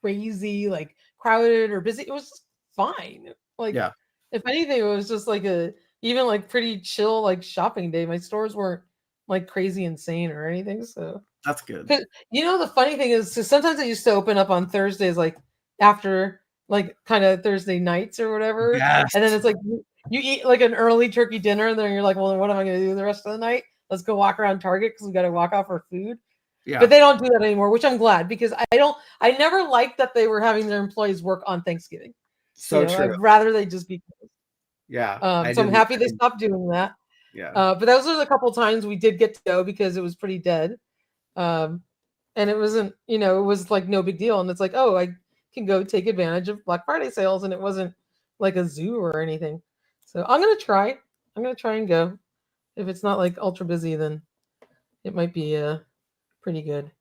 Speaker 2: crazy, like crowded or busy. It was just fine. Like,
Speaker 1: yeah.
Speaker 2: If anything, it was just like even like pretty chill like shopping day. My stores weren't like crazy insane or anything. So
Speaker 1: that's good.
Speaker 2: The funny thing is, so sometimes I used to open up on Thursdays, like after like kind of Thursday nights or whatever.
Speaker 1: Yes.
Speaker 2: And then it's like you eat like an early turkey dinner, and then you're like, well, what am I going to do the rest of the night? Let's go walk around Target because we got to walk out for food. Yeah. But they don't do that anymore, which I'm glad, because I never liked that they were having their employees work on Thanksgiving.
Speaker 1: So true.
Speaker 2: I'd rather they just be closed.
Speaker 1: Yeah.
Speaker 2: So I'm happy they stopped doing that.
Speaker 1: Yeah.
Speaker 2: But those are the couple times we did get to go because it was pretty dead. And it wasn't, it was like no big deal. And it's like, oh, I can go take advantage of Black Friday sales. And it wasn't like a zoo or anything. So I'm going to try. I'm going to try and go. If it's not like ultra busy, then it might be pretty good.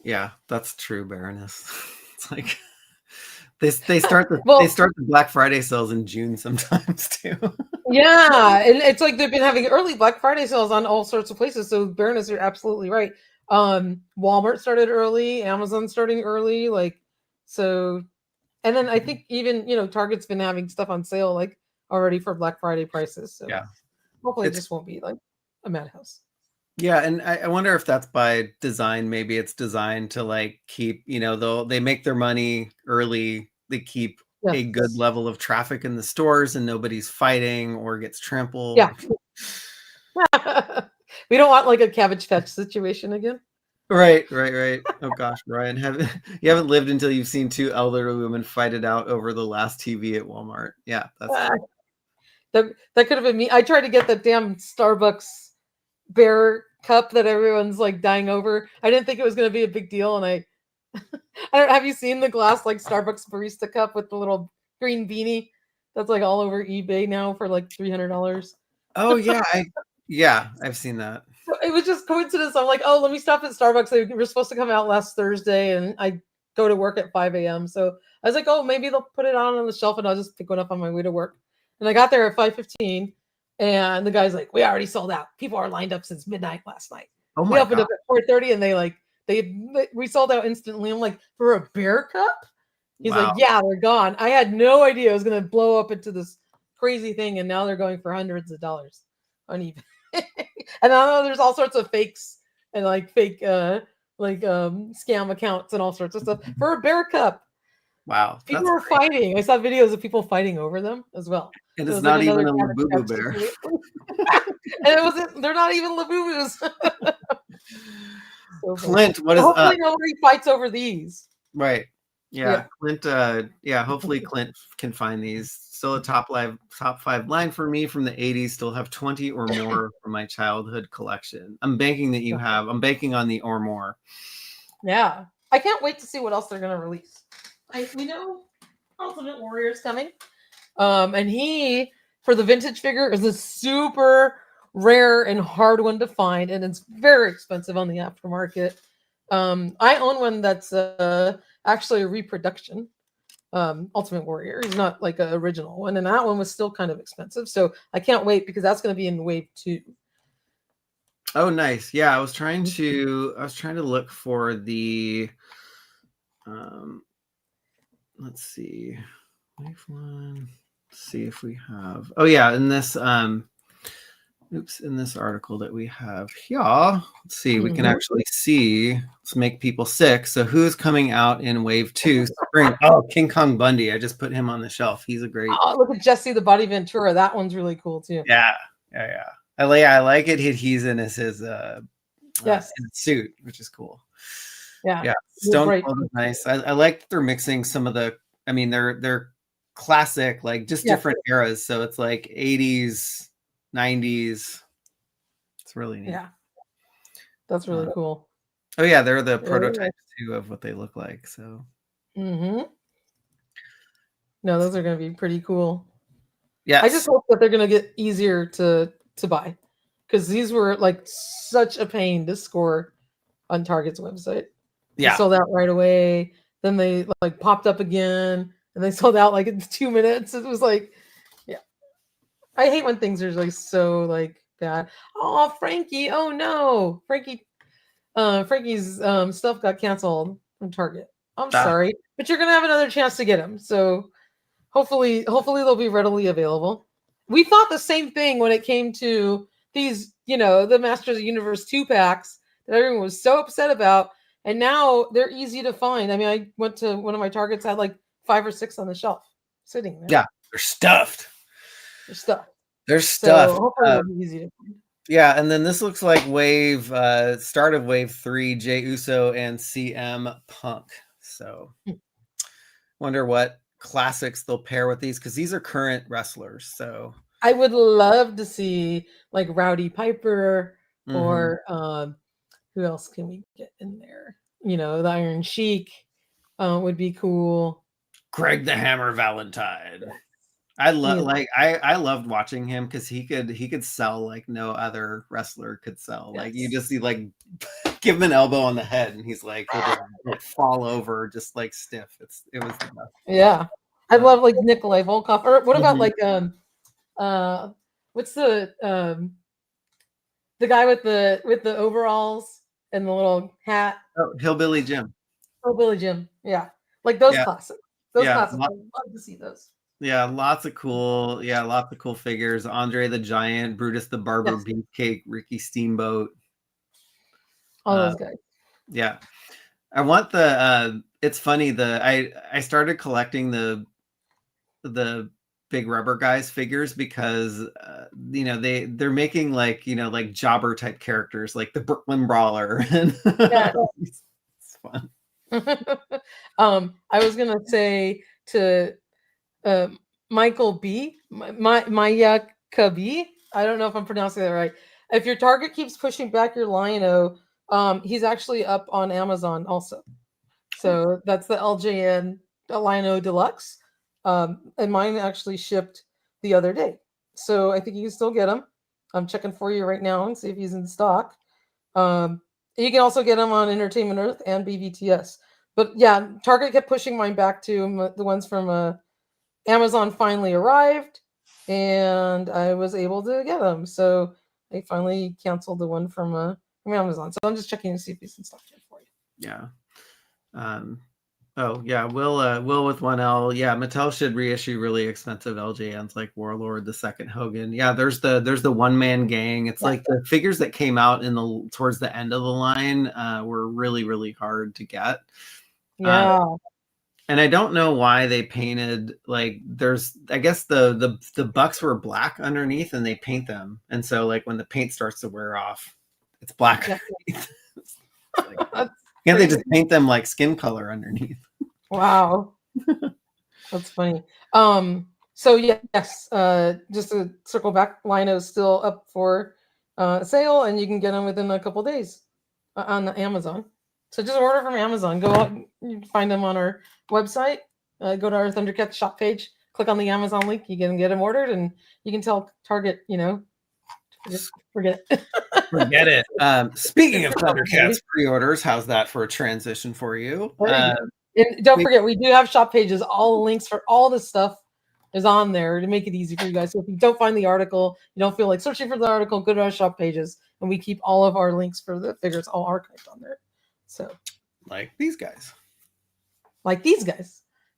Speaker 1: Yeah, that's true, Baroness. It's like they start the Black Friday sales in June sometimes too.
Speaker 2: Yeah, and it's like they've been having early Black Friday sales on all sorts of places. So Baroness, you're absolutely right. Walmart started early, Amazon starting early, like so. And then I think even Target's been having stuff on sale like already for Black Friday prices. So
Speaker 1: yeah,
Speaker 2: hopefully it just won't be like a madhouse.
Speaker 1: Yeah, and I wonder if that's by design. Maybe it's designed to like keep, they make their money early. They keep a good level of traffic in the stores and nobody's fighting or gets trampled.
Speaker 2: Yeah. We don't want like a Cabbage Patch situation again.
Speaker 1: Right. Oh gosh, Ryan, you haven't lived until you've seen two elderly women fight it out over the last TV at Walmart. Yeah, that's
Speaker 2: that could have been me. I tried to get the damn Starbucks bear cup that everyone's like dying over. I didn't think it was going to be a big deal, and I don't. Have you seen the glass like Starbucks barista cup with the little green beanie? That's like all over eBay now for like $300.
Speaker 1: Oh yeah, I've seen that.
Speaker 2: So it was just coincidence. I'm like, oh, let me stop at Starbucks. They were supposed to come out last Thursday, and I go to work at 5 a.m. So I was like, oh, maybe they'll put it on the shelf, and I'll just pick one up on my way to work. And I got there at 5:15. And the guy's like, we already sold out. People are lined up since midnight last night.
Speaker 1: Oh my
Speaker 2: we opened
Speaker 1: God.
Speaker 2: up at 4:30 and we sold out instantly. I'm like, for a bear cup? He's like, yeah, they're gone. I had no idea it was going to blow up into this crazy thing. And now they're going for hundreds of dollars on eBay. And I know there's all sorts of fakes and like fake scam accounts and all sorts of stuff for a bear cup.
Speaker 1: Wow.
Speaker 2: People were fighting. I saw videos of people fighting over them as well.
Speaker 1: And it's not even a Labubu bear.
Speaker 2: And they're not even Labubus.
Speaker 1: So Clint, what is
Speaker 2: hopefully nobody fights over these.
Speaker 1: Right. Yeah, Clint. Yeah, hopefully Clint can find these. Still a top 5 line for me from the 80s. Still have 20 or more from my childhood collection. I'm banking that you have. I'm banking on the or more.
Speaker 2: Yeah, I can't wait to see what else they're gonna release. We know Ultimate Warrior's coming, and he for the vintage figure is a super rare and hard one to find, and it's very expensive on the aftermarket. I own one that's actually a reproduction. Ultimate Warrior. He's not like an original one, and that one was still kind of expensive. So I can't wait because that's going to be in wave 2.
Speaker 1: Oh, nice. Yeah, I was trying to look for the let's see. Wave 1. Let's see if we have. Oh yeah, in this in this article that we have here, let's see, we can actually see, let's make people sick. So who's coming out in wave 2 spring? Oh, King Kong Bundy. I just put him on the shelf. He's a great.
Speaker 2: Oh, look at Jesse the Body Ventura. That one's really cool too.
Speaker 1: Yeah. I like it. He's in his
Speaker 2: yes
Speaker 1: in his suit, which is cool.
Speaker 2: Yeah.
Speaker 1: Stone Cold is nice. I like that they're mixing some of the. I mean, they're classic, like just different eras. So it's like 80s. 90s. It's really neat.
Speaker 2: Yeah, that's really cool.
Speaker 1: Oh yeah, they're the prototypes too of what they look like. So
Speaker 2: no, those are going to be pretty cool.
Speaker 1: Yeah,
Speaker 2: I just hope that they're going to get easier to buy, because these were like such a pain to score on Target's website.
Speaker 1: Yeah,
Speaker 2: they sold out right away, then they like popped up again, and they sold out like in 2 minutes. It was like, I hate when things are like so like bad. Oh, Frankie! Oh no, Frankie's stuff got canceled from Target. I'm sorry, but you're gonna have another chance to get him. So hopefully they'll be readily available. We thought the same thing when it came to these, the Masters of the Universe 2-packs that everyone was so upset about, and now they're easy to find. I mean, I went to one of my Targets, had like 5 or 6 on the shelf sitting there.
Speaker 1: Yeah, they're stuffed.
Speaker 2: They're stuffed.
Speaker 1: So
Speaker 2: hopefully it'll be easy to find.
Speaker 1: Yeah, and then this looks like start of wave 3, Jey Uso and CM Punk. So wonder what classics they'll pair with these, because these are current wrestlers. So
Speaker 2: I would love to see like Rowdy Piper or who else can we get in there? The Iron Sheik would be cool.
Speaker 1: Greg the Hammer Valentine. I loved watching him because he could sell like no other wrestler could sell. Like you just see like give him an elbow on the head and he's like he'll fall over just like stiff. It was the best.
Speaker 2: Yeah, I love like Nikolai Volkov. Or what about like what's the guy with the overalls and the little hat?
Speaker 1: Oh, Hillbilly Jim.
Speaker 2: Hillbilly Jim. Yeah, like those classics. Classics. I'd love to see those.
Speaker 1: Yeah, lots of cool figures. Andre the Giant, Brutus the Barber, Beefcake, Ricky Steamboat.
Speaker 2: All those guys.
Speaker 1: Yeah. I want the it's funny, I started collecting the big rubber guys figures because they're making like like jobber type characters like the Brooklyn Brawler and it's fun.
Speaker 2: I was gonna say to Michael B. Maya Kabi. I don't know if I'm pronouncing that right. If your Target keeps pushing back your Lion-O, he's actually up on Amazon also. So that's the LJN Lion-O Deluxe. And mine actually shipped the other day. So I think you can still get him. I'm checking for you right now and see if he's in stock. You can also get him on Entertainment Earth and BVTS. But yeah, Target kept pushing mine back to the ones from Amazon finally arrived, and I was able to get them. So they finally canceled the one from Amazon. So I'm just checking to see if he's in stock here for you.
Speaker 1: Yeah. Oh yeah, Will with 1L. Yeah, Mattel should reissue really expensive LJNs like Warlord, the second Hogan. Yeah, there's the one man gang. It's like the figures that came out towards the end of the line were really, really hard to get.
Speaker 2: Yeah.
Speaker 1: And I don't know why they painted like I guess the bucks were black underneath and they paint them. And so like when the paint starts to wear off, it's black underneath. Can't they just paint them like skin color underneath?
Speaker 2: Wow. That's funny. So yes, just to circle back, Lino's still up for sale, and you can get them within a couple days on Amazon. So just order from Amazon. Go out, you can find them on our website. Go to our Thundercats shop page, click on the Amazon link. You can get them ordered, and you can tell Target, forget it.
Speaker 1: Forget it. Speaking of Thundercats pre-orders, how's that for a transition for you?
Speaker 2: And don't forget, we do have shop pages. All the links for all this stuff is on there to make it easy for you guys. So if you don't find the article, you don't feel like searching for the article, go to our shop pages, and we keep all of our links for the figures all archived on there. So,
Speaker 1: like these guys.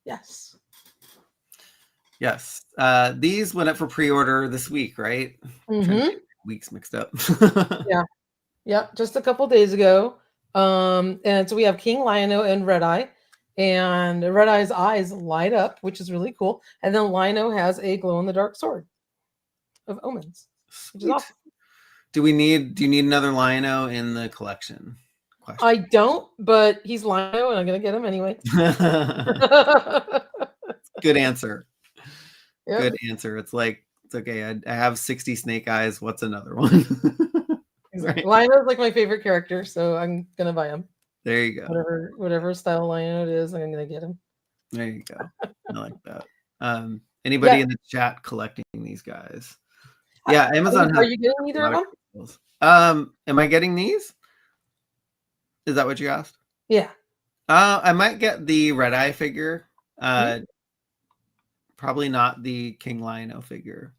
Speaker 2: Yes.
Speaker 1: Yes. These went up for pre-order this week, right?
Speaker 2: Mm-hmm.
Speaker 1: Weeks mixed up.
Speaker 2: Yeah, just a couple days ago. And so we have King Lino and Red Eye, and Red Eye's eyes light up, which is really cool. And then Lino has a glow-in-the-dark sword of omens, which is awesome.
Speaker 1: Do you need another Lino in the collection?
Speaker 2: Question. I don't, but he's Lino, and I'm gonna get him anyway.
Speaker 1: Good answer.
Speaker 2: Yep.
Speaker 1: Good answer. It's okay. I have 60 snake eyes. What's another one?
Speaker 2: Right. Lino's like my favorite character, so I'm gonna buy him.
Speaker 1: There you go.
Speaker 2: Whatever style Lino it is, I'm gonna get him.
Speaker 1: There you go. I like that. Anybody in the chat collecting these guys? Yeah, Amazon.
Speaker 2: Are you getting either of
Speaker 1: them? Am I getting these? Is that what you asked?
Speaker 2: Yeah.
Speaker 1: I might get the Red Eye figure. Probably not the King Lino figure.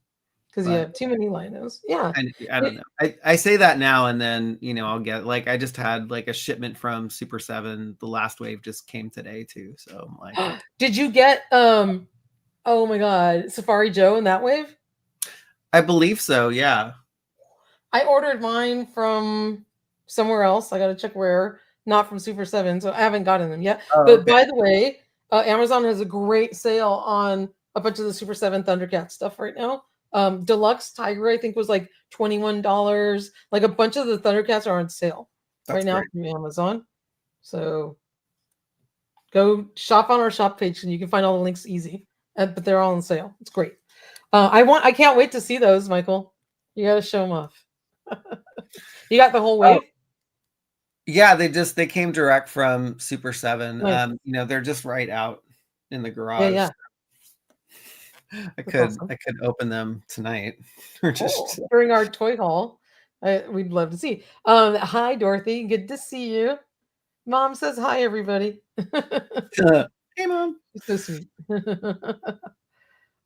Speaker 2: Because you have too many Linos. Yeah.
Speaker 1: I don't know. I say that now, and then I'll get I just had a shipment from Super 7. The last wave just came today too. So I'm like,
Speaker 2: did you get oh my god, Safari Joe in that wave?
Speaker 1: I believe so, yeah.
Speaker 2: I ordered mine from somewhere else. I gotta check where, not from Super 7, so I haven't gotten them yet. But by the way, Amazon has a great sale on a bunch of the Super 7 Thundercats stuff right now. Deluxe Tiger, I think, was like $21. Like a bunch of the Thundercats are on sale right now from Amazon. So go shop on our shop page, and you can find all the links easy. But they're all on sale. It's great. I can't wait to see those, Michael. You got to show them off. You got the whole wave?
Speaker 1: Yeah, they came direct from Super 7.
Speaker 2: Nice.
Speaker 1: They're just right out in the garage.
Speaker 2: Yeah.
Speaker 1: I could open them tonight or just
Speaker 2: during our toy haul. We'd love to see. Hi, Dorothy. Good to see you. Mom says hi, everybody.
Speaker 1: Hey, Mom.
Speaker 2: So sweet.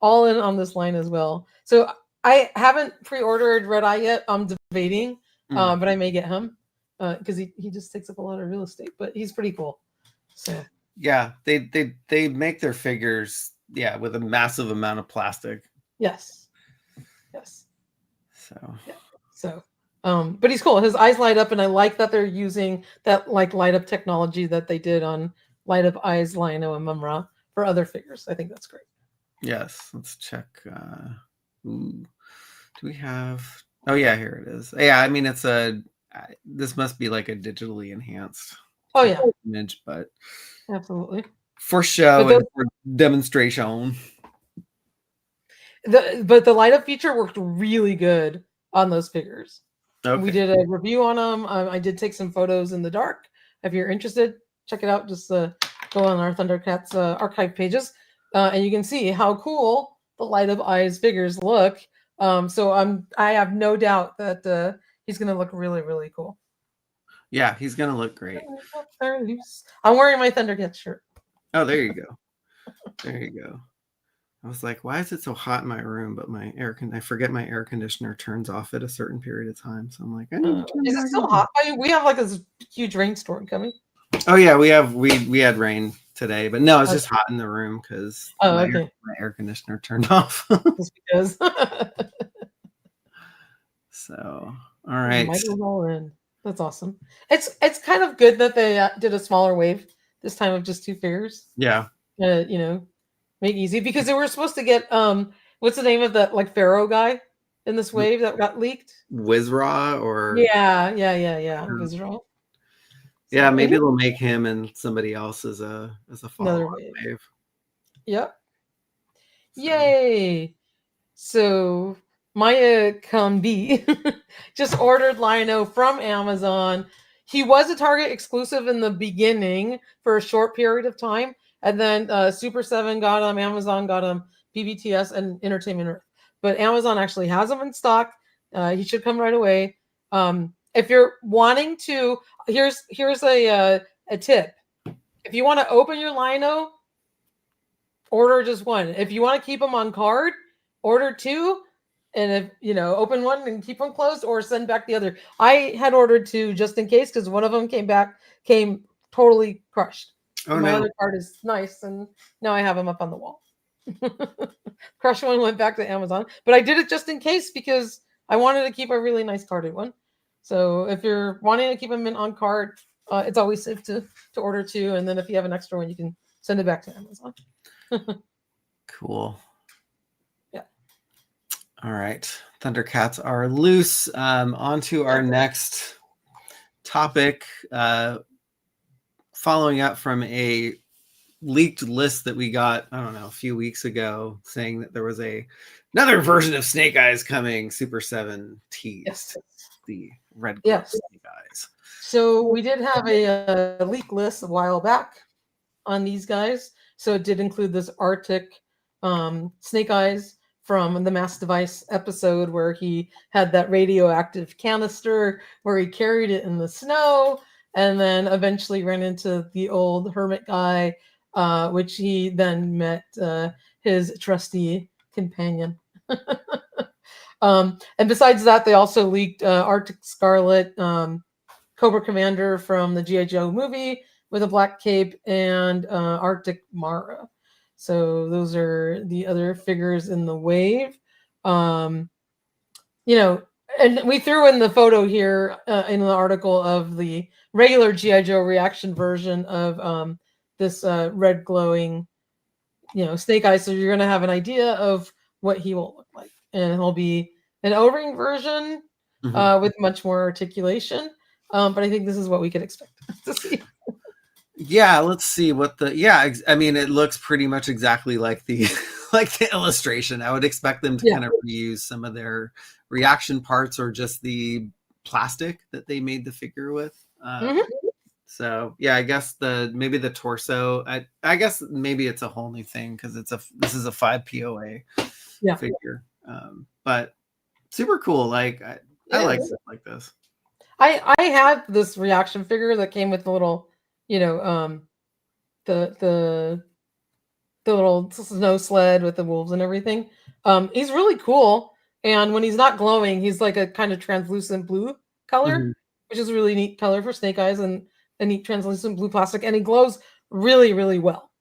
Speaker 2: All in on this line as well. So I haven't pre-ordered Red Eye yet. I'm debating, but I may get him because he just takes up a lot of real estate. But he's pretty cool. So
Speaker 1: yeah, they make their figures. Yeah, with a massive amount of plastic.
Speaker 2: Yes.
Speaker 1: So,
Speaker 2: but he's cool. His eyes light up, and I like that they're using that light up technology that they did on Light Up Eyes, Lino, and Mumra for other figures. I think that's great.
Speaker 1: Yes, let's check. Do we have? Oh yeah, here it is. Yeah, I mean it's this must be like a digitally enhanced.
Speaker 2: Oh yeah,
Speaker 1: image, but
Speaker 2: absolutely.
Speaker 1: For show and for demonstration.
Speaker 2: But the light up feature worked really good on those figures.
Speaker 1: Okay.
Speaker 2: We did a review on them. I did take some photos in the dark. If you're interested, check it out. Just go on our Thundercats archive pages, and you can see how cool the light up eyes figures look. So I have no doubt that he's going to look really, really cool.
Speaker 1: Yeah, he's going to look great.
Speaker 2: I'm wearing my Thundercats shirt.
Speaker 1: Oh, there you go. There you go. I was like, why is it so hot in my room? But I forget my air conditioner turns off at a certain period of time. So I'm like, I need to turn
Speaker 2: is it still hot? We have like a huge rainstorm coming.
Speaker 1: Oh yeah, we had rain today, but no, it's just hot in the room because my air conditioner turned off.
Speaker 2: Just because.
Speaker 1: So all right.
Speaker 2: Michael's all in. That's awesome. It's kind of good that they did a smaller wave this time of just 2 figures.
Speaker 1: Yeah.
Speaker 2: Make it easy because they were supposed to get what's the name of that Pharaoh guy in this wave that got leaked?
Speaker 1: Wizra or
Speaker 2: yeah. Wizra.
Speaker 1: Yeah, maybe they'll make him and somebody else as a follow-up wave.
Speaker 2: Yep. So. Yay! So Maya Kambi just ordered Lionel from Amazon. He was a Target exclusive in the beginning for a short period of time, and then Super 7 got him, Amazon got him, PBTS, and Entertainment Earth. But Amazon actually has him in stock. He should come right away. If you're wanting to, here's a tip. If you want to open your Lino, order just one. If you want to keep them on card, order two. And if open one and keep them closed, or send back the other. I had ordered two just in case, because one of them came totally crushed.
Speaker 1: Oh,
Speaker 2: my other card is nice, and now I have them up on the wall. Crushed one went back to Amazon, but I did it just in case because I wanted to keep a really nice carded one. So if you're wanting to keep them on card, it's always safe to order two, and then if you have an extra one, you can send it back to Amazon.
Speaker 1: Cool.
Speaker 2: Yeah.
Speaker 1: All right. Thundercats are loose. On to our next topic. Following up from a leaked list that we got, I don't know, a few weeks ago, saying that there was another version of Snake Eyes coming. Super 7 teased.
Speaker 2: Yes.
Speaker 1: The red Snake Eyes.
Speaker 2: So we did have a leak list a while back on these guys. So it did include this Arctic Snake Eyes from the Mass Device episode, where he had that radioactive canister where he carried it in the snow, and then eventually ran into the old hermit guy, which he then met his trusty companion. And besides that, they also leaked Arctic Scarlet, Cobra Commander from the G.I. Joe movie with a black cape, and Arctic Mara. So those are the other figures in the wave. And we threw in the photo here in the article of the regular G.I. Joe reaction version of this red glowing, Snake Eyes. So you're going to have an idea of what he will look like. And he'll be an O-ring version with much more articulation. But I think this is what we could expect to see.
Speaker 1: Yeah, let's see what I mean, it looks pretty much exactly like the the illustration. I would expect them to kind of reuse some of their reaction parts, or just the plastic that they made the figure with. So yeah, I guess maybe the torso. I guess maybe it's a whole new thing, because this is a 5 POA figure. But super cool. Like I like stuff like this.
Speaker 2: I had this reaction figure that came with the little, the little snow sled with the wolves and everything. He's really cool, and when he's not glowing, he's like a kind of translucent blue color, which is a really neat color for Snake Eyes, and a neat translucent blue plastic, and he glows really, really well.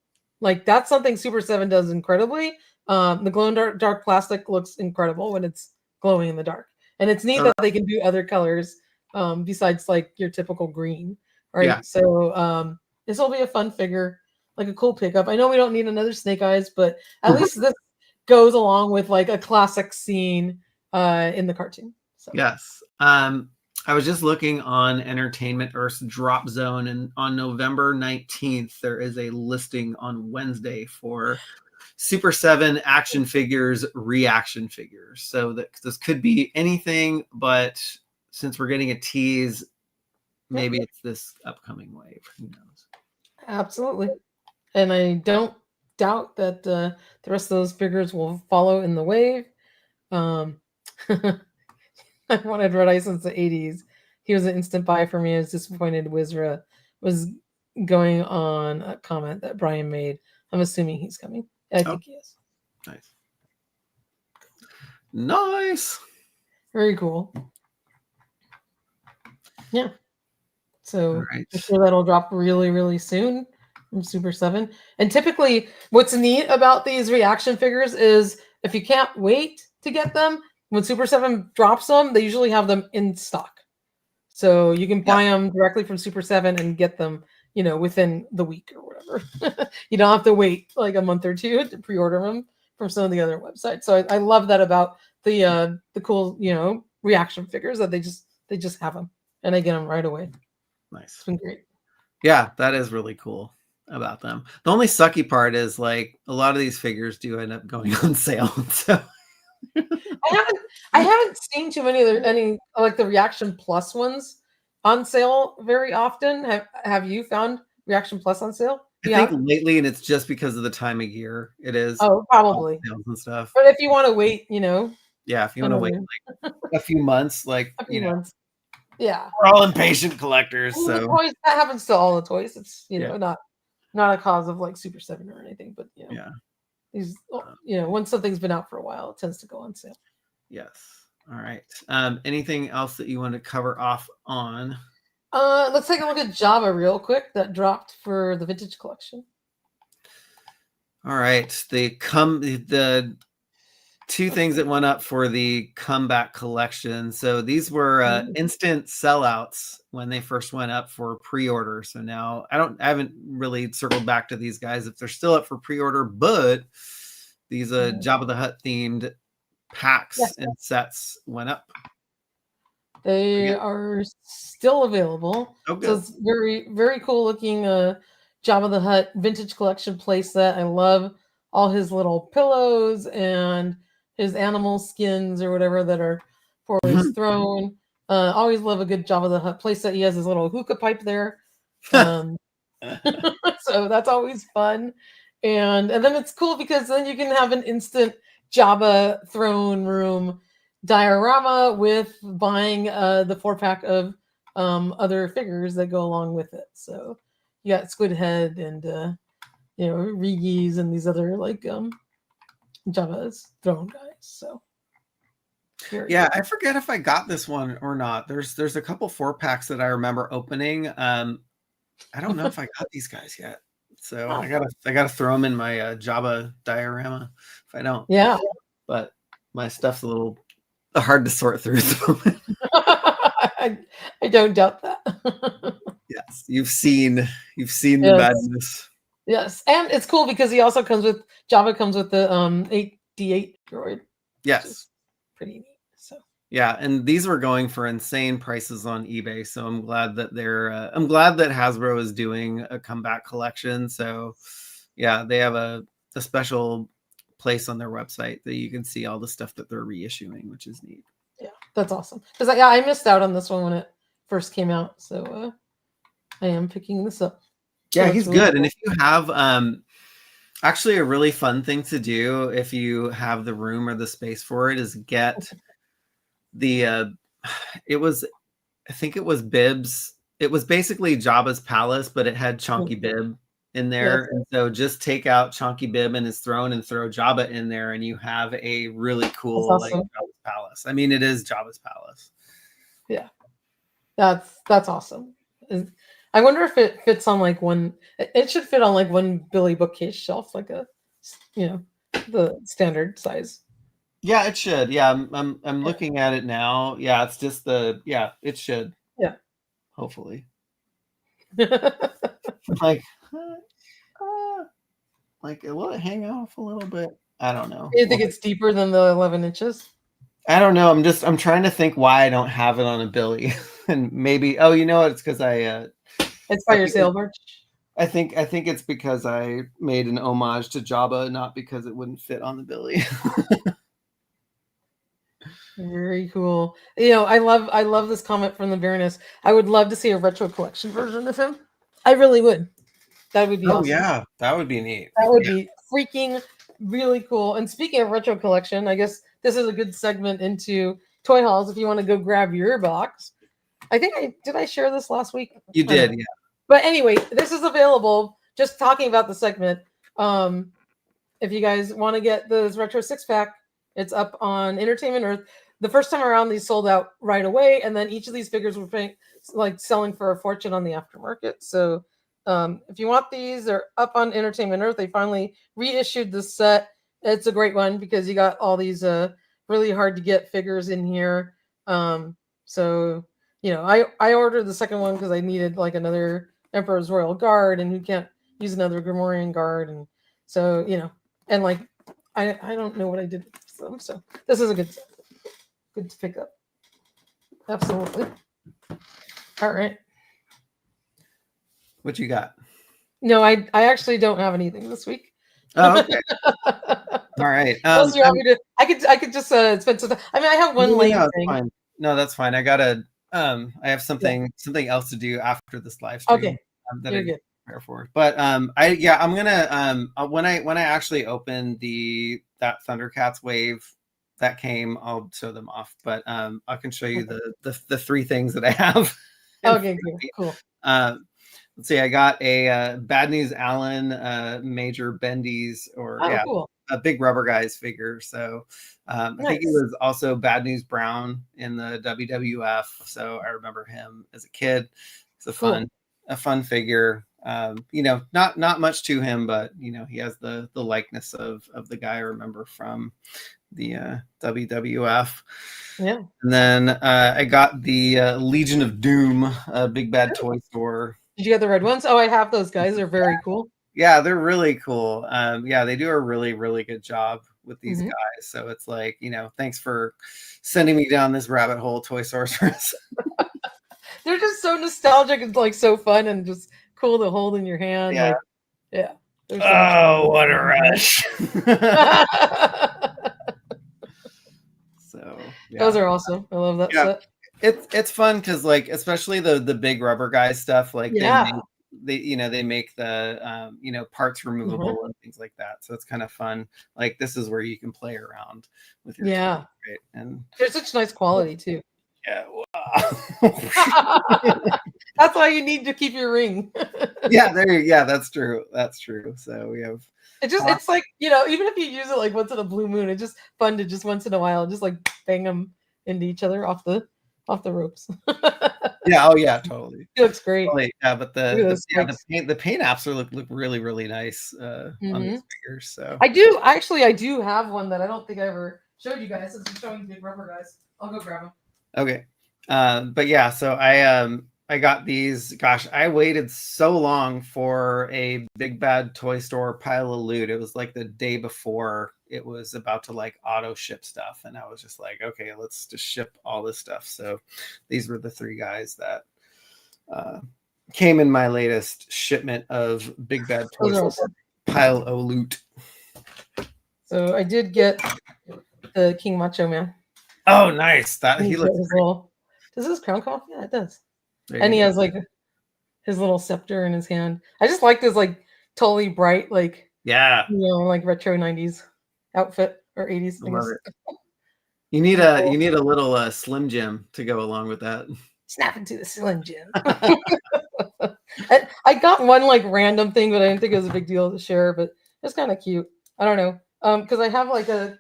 Speaker 2: Like, that's something Super 7 does incredibly. The glow in dark plastic looks incredible when it's glowing in the dark, and it's neat that they can do other colors besides like your typical green, right? Yeah. So this will be a fun figure, like a cool pickup. I know we don't need another Snake Eyes, but at least this goes along with like a classic scene in the cartoon. So.
Speaker 1: Yes. I was just looking on Entertainment Earth's Drop Zone, and on November 19th, there is a listing on Wednesday for Super 7 action figures, reaction figures. So this could be anything, but since we're getting a tease, maybe it's this upcoming wave. Who knows?
Speaker 2: Absolutely. And I don't doubt that the rest of those figures will follow in the wave. I wanted Red Eye since the 80s. He was an instant buy for me. I was disappointed Wizra was going on a comment that Brian made. I'm assuming he's coming. I think he is.
Speaker 1: Nice. Nice.
Speaker 2: Very cool. Yeah. So I'm sure that'll drop really, really soon from Super 7. And typically what's neat about these reaction figures is if you can't wait to get them, when Super 7 drops them, they usually have them in stock. So you can buy them directly from Super 7 and get them, within the week or whatever. You don't have to wait like a month or two to pre-order them from some of the other websites. So I love that about the cool, reaction figures, that they just have them and I get them right away.
Speaker 1: Nice.
Speaker 2: It's been great.
Speaker 1: Yeah, that is really cool about them. The only sucky part is like a lot of these figures do end up going on sale. So
Speaker 2: I haven't seen too many any like the Reaction Plus ones on sale very often. Have you found Reaction Plus on sale?
Speaker 1: I
Speaker 2: You
Speaker 1: think
Speaker 2: have?
Speaker 1: lately, and it's just because of the time of year it is
Speaker 2: Oh,
Speaker 1: all
Speaker 2: probably.
Speaker 1: sales and stuff.
Speaker 2: But if you want to wait,
Speaker 1: Yeah, if you want to wait
Speaker 2: another
Speaker 1: like a few months, like
Speaker 2: a few months. Yeah.
Speaker 1: we're all impatient collectors.
Speaker 2: I mean, the
Speaker 1: So
Speaker 2: toys, that happens to all the toys. It's
Speaker 1: yeah,
Speaker 2: not a cause of like Super 7 or anything, but
Speaker 1: yeah,
Speaker 2: these once something's been out for a while, it tends to go on sale.
Speaker 1: yes. All right. Anything else that you want to cover off on?
Speaker 2: Let's take a look at Java real quick. That dropped for the vintage collection.
Speaker 1: All right. The two things that went up for the comeback collection. So these were instant sellouts when they first went up for pre-order. So now I haven't really circled back to these guys if they're still up for pre-order, but these Jabba the Hutt themed packs and sets went up.
Speaker 2: They are still available.
Speaker 1: Oh, good.
Speaker 2: So it's very, very cool looking Jabba the Hutt vintage collection playset. I love all his little pillows and his animal skins or whatever that are for his throne. Always love a good Jabba the Hutt playset. He has his little hookah pipe there. So that's always fun. And then it's cool because then you can have an instant Jabba throne room diorama with buying the 4-pack of other figures that go along with it. So you got Squid Head and Regis and these other like Jabba's throne guys. So
Speaker 1: yeah, I forget if I got this one or not. There's a couple 4-packs that I remember opening. I don't know if I got these guys yet. So I gotta throw them in my Jabba diorama if I don't.
Speaker 2: Yeah.
Speaker 1: But my stuff's a little hard to sort through at the moment.
Speaker 2: I don't doubt that.
Speaker 1: Yes, you've seen the madness.
Speaker 2: Yes, and it's cool because he also Jabba comes with the 8D8 droid.
Speaker 1: Yes,
Speaker 2: pretty neat. So
Speaker 1: yeah, and these were going for insane prices on eBay. So I'm glad that I'm glad that Hasbro is doing a comeback collection. So yeah, they have a special place on their website that you can see all the stuff that they're reissuing, which is neat.
Speaker 2: Yeah, that's awesome. Because I missed out on this one when it first came out, so I am picking this up.
Speaker 1: Yeah, he's really good. Cool. And if you have actually a really fun thing to do if you have the room or the space for it is get the I think it was Bib's. It was basically Jabba's palace, but it had Chonky Bib in there. Yes. And so just take out Chonky Bib and his throne and throw Jabba in there, and you have a really cool awesome. Like Jabba's palace. I mean, it is Jabba's palace.
Speaker 2: Yeah, that's awesome. I wonder if it fits on like one. It should fit on like one Billy bookcase shelf, like the standard size.
Speaker 1: Yeah, it should. Yeah, I'm looking at it now. Yeah, it's just it should.
Speaker 2: Yeah.
Speaker 1: Hopefully. like will it hang off a little bit? I don't know.
Speaker 2: You think it's deeper than the 11 inches?
Speaker 1: I don't know. I'm trying to think why I don't have it on a Billy. And maybe you know what? It's because
Speaker 2: it's by your sale merch.
Speaker 1: I think it's because I made an homage to Jabba, not because it wouldn't fit on the Billy.
Speaker 2: Very cool. I love this comment from the Baroness. I would love to see a retro collection version of him. I really would. That would be awesome.
Speaker 1: Yeah, that would be neat.
Speaker 2: That would be freaking really cool. And speaking of retro collection, I guess this is a good segment into Toy Halls if you want to go grab your box. I think did I share this last week?
Speaker 1: You did, yeah.
Speaker 2: But anyway, this is available. Just talking about the segment. If you guys want to get this retro 6-pack, it's up on Entertainment Earth. The first time around, these sold out right away, and then each of these figures were selling for a fortune on the aftermarket. So if you want these, they're up on Entertainment Earth. They finally reissued this set. It's a great one because you got all these really hard to get figures in here. So I ordered the second one because I needed like another Emperor's Royal Guard, and who can't use another Grimorian Guard, and so and like I don't know what I did with them. So this is a good to pick up. Absolutely. All right.
Speaker 1: What you got?
Speaker 2: No, I actually don't have anything this week.
Speaker 1: Oh, okay. All right.
Speaker 2: Unless you want me to, I could just spend some time. I mean, I have one lame
Speaker 1: no,
Speaker 2: thing.
Speaker 1: fine. No, that's fine. I have something else to do after this live stream.
Speaker 2: Okay,
Speaker 1: That
Speaker 2: you're
Speaker 1: I
Speaker 2: good.
Speaker 1: prepare for. But I'm gonna when I actually open that Thundercats wave that came, I'll show them off. But I can show you the three things that I have.
Speaker 2: Okay, cool.
Speaker 1: Let's see. I got a Bad News Allen Major Bendy's
Speaker 2: Cool.
Speaker 1: a Big Rubber Guys figure. So I think he was also Bad News Brown in the WWF. So I remember him as a kid. It's a fun figure. Not much to him, but he has the likeness of the guy I remember from the WWF.
Speaker 2: Yeah.
Speaker 1: And then I got the Legion of Doom, Big Bad Toy Store.
Speaker 2: Did you get the red ones? Oh, I have those guys. They're very cool.
Speaker 1: Yeah, they're really cool. They do a really, really good job with these guys. So it's like, thanks for sending me down this rabbit hole, Toy Sorceress.
Speaker 2: They're just so nostalgic and like so fun and just cool to hold in your hand.
Speaker 1: Yeah.
Speaker 2: So
Speaker 1: what a rush. So
Speaker 2: those are awesome. I love that set.
Speaker 1: It's fun because like especially the big rubber guy stuff, like they make the parts removable and things like that. So it's kind of fun. Like this is where you can play around with your toys, right? And
Speaker 2: they're such nice quality too.
Speaker 1: Yeah. Wow.
Speaker 2: That's why you need to keep your ring.
Speaker 1: That's true. That's true. So we have
Speaker 2: it's like, even if you use it like once in a blue moon, it's just fun to just once in a while just like bang them into each other off the ropes.
Speaker 1: Yeah, oh yeah, totally.
Speaker 2: It looks great.
Speaker 1: Totally. Yeah, but the paint apps look really, really nice on these figures. So
Speaker 2: I do have one that I don't think I ever showed you guys since I'm showing Big Rubber Guys. I'll go grab them.
Speaker 1: Okay. But yeah, so I got these. Gosh, I waited so long for a Big Bad Toy Store pile of loot. It was like the day before it was about to like auto ship stuff, and I was just like, okay, let's just ship all this stuff. So these were the three guys that came in my latest shipment of Big Bad Toy Store pile of loot.
Speaker 2: So I did get the King Macho Man.
Speaker 1: Oh, nice! That he looks great.
Speaker 2: Does his crown come off? Yeah, it does. And he has like his little scepter in his hand. I just like this like totally bright, like like retro 90s outfit or 80s.
Speaker 1: I love it. You need a little Slim Jim to go along with that.
Speaker 2: Snap into the Slim Jim. I got one like random thing, but I didn't think it was a big deal to share. But it's kind of cute. I don't know, because I have like a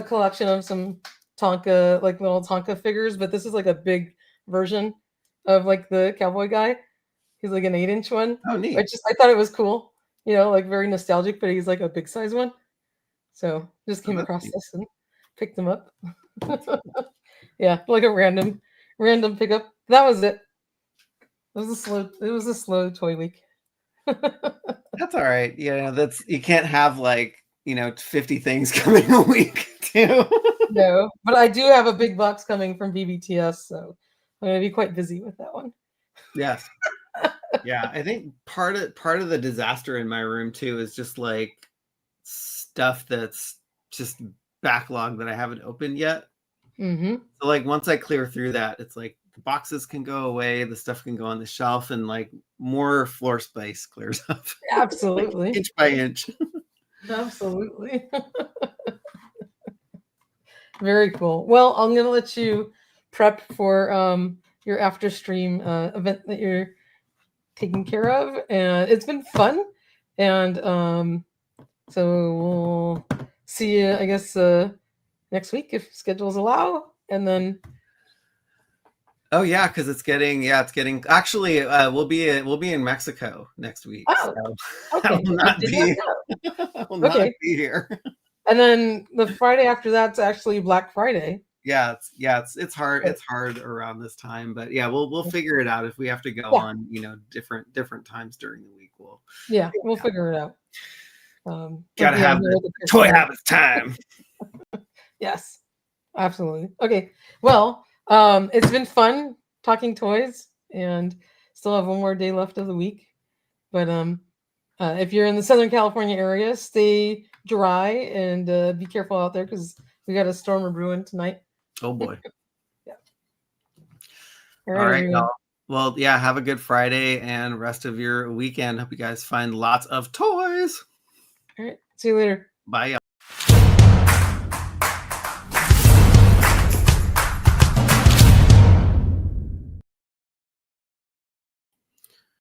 Speaker 2: collection of some Tonka, like little Tonka figures, but this is like a big version of like the cowboy guy. He's like an 8-inch one.
Speaker 1: Oh, neat.
Speaker 2: I thought it was cool, like very nostalgic, but he's like a big size one. So just came across this and picked them up. Yeah, like a random pickup. That was it. It was a slow toy week.
Speaker 1: That's all right. You can't have like 50 things coming a week too.
Speaker 2: No, but I do have a big box coming from BBTS, so I'm gonna be quite busy with that one.
Speaker 1: Yes. Yeah, I think part of the disaster in my room too is just like stuff that's just backlog that I haven't opened yet. So like once I clear through that, it's like the boxes can go away, the stuff can go on the shelf, and like more floor space clears up.
Speaker 2: Absolutely.
Speaker 1: Like, inch by inch.
Speaker 2: Absolutely. Very cool. Well, I'm gonna let you prep for your after stream event that you're taking care of, and it's been fun. And so we'll see you, I guess, next week if schedules allow, and then.
Speaker 1: Oh yeah, because it's getting actually we'll be in Mexico next week.
Speaker 2: Oh,
Speaker 1: so
Speaker 2: okay.
Speaker 1: I will not be here.
Speaker 2: And then the Friday after that's actually Black Friday.
Speaker 1: Yeah, it's hard. It's hard around this time, but yeah, we'll figure it out. If we have to go on, different times during the week, we'll
Speaker 2: figure it out.
Speaker 1: Gotta have the toy habits time.
Speaker 2: Yes, absolutely. Okay, well, it's been fun talking toys, and still have one more day left of the week. But if you're in the Southern California area, stay dry and be careful out there because we got a storm of brewing tonight.
Speaker 1: Oh boy.
Speaker 2: Yeah.
Speaker 1: All right, y'all. Well, yeah, have a good Friday and rest of your weekend. Hope you guys find lots of toys.
Speaker 2: All right. See you later.
Speaker 1: Bye, y'all.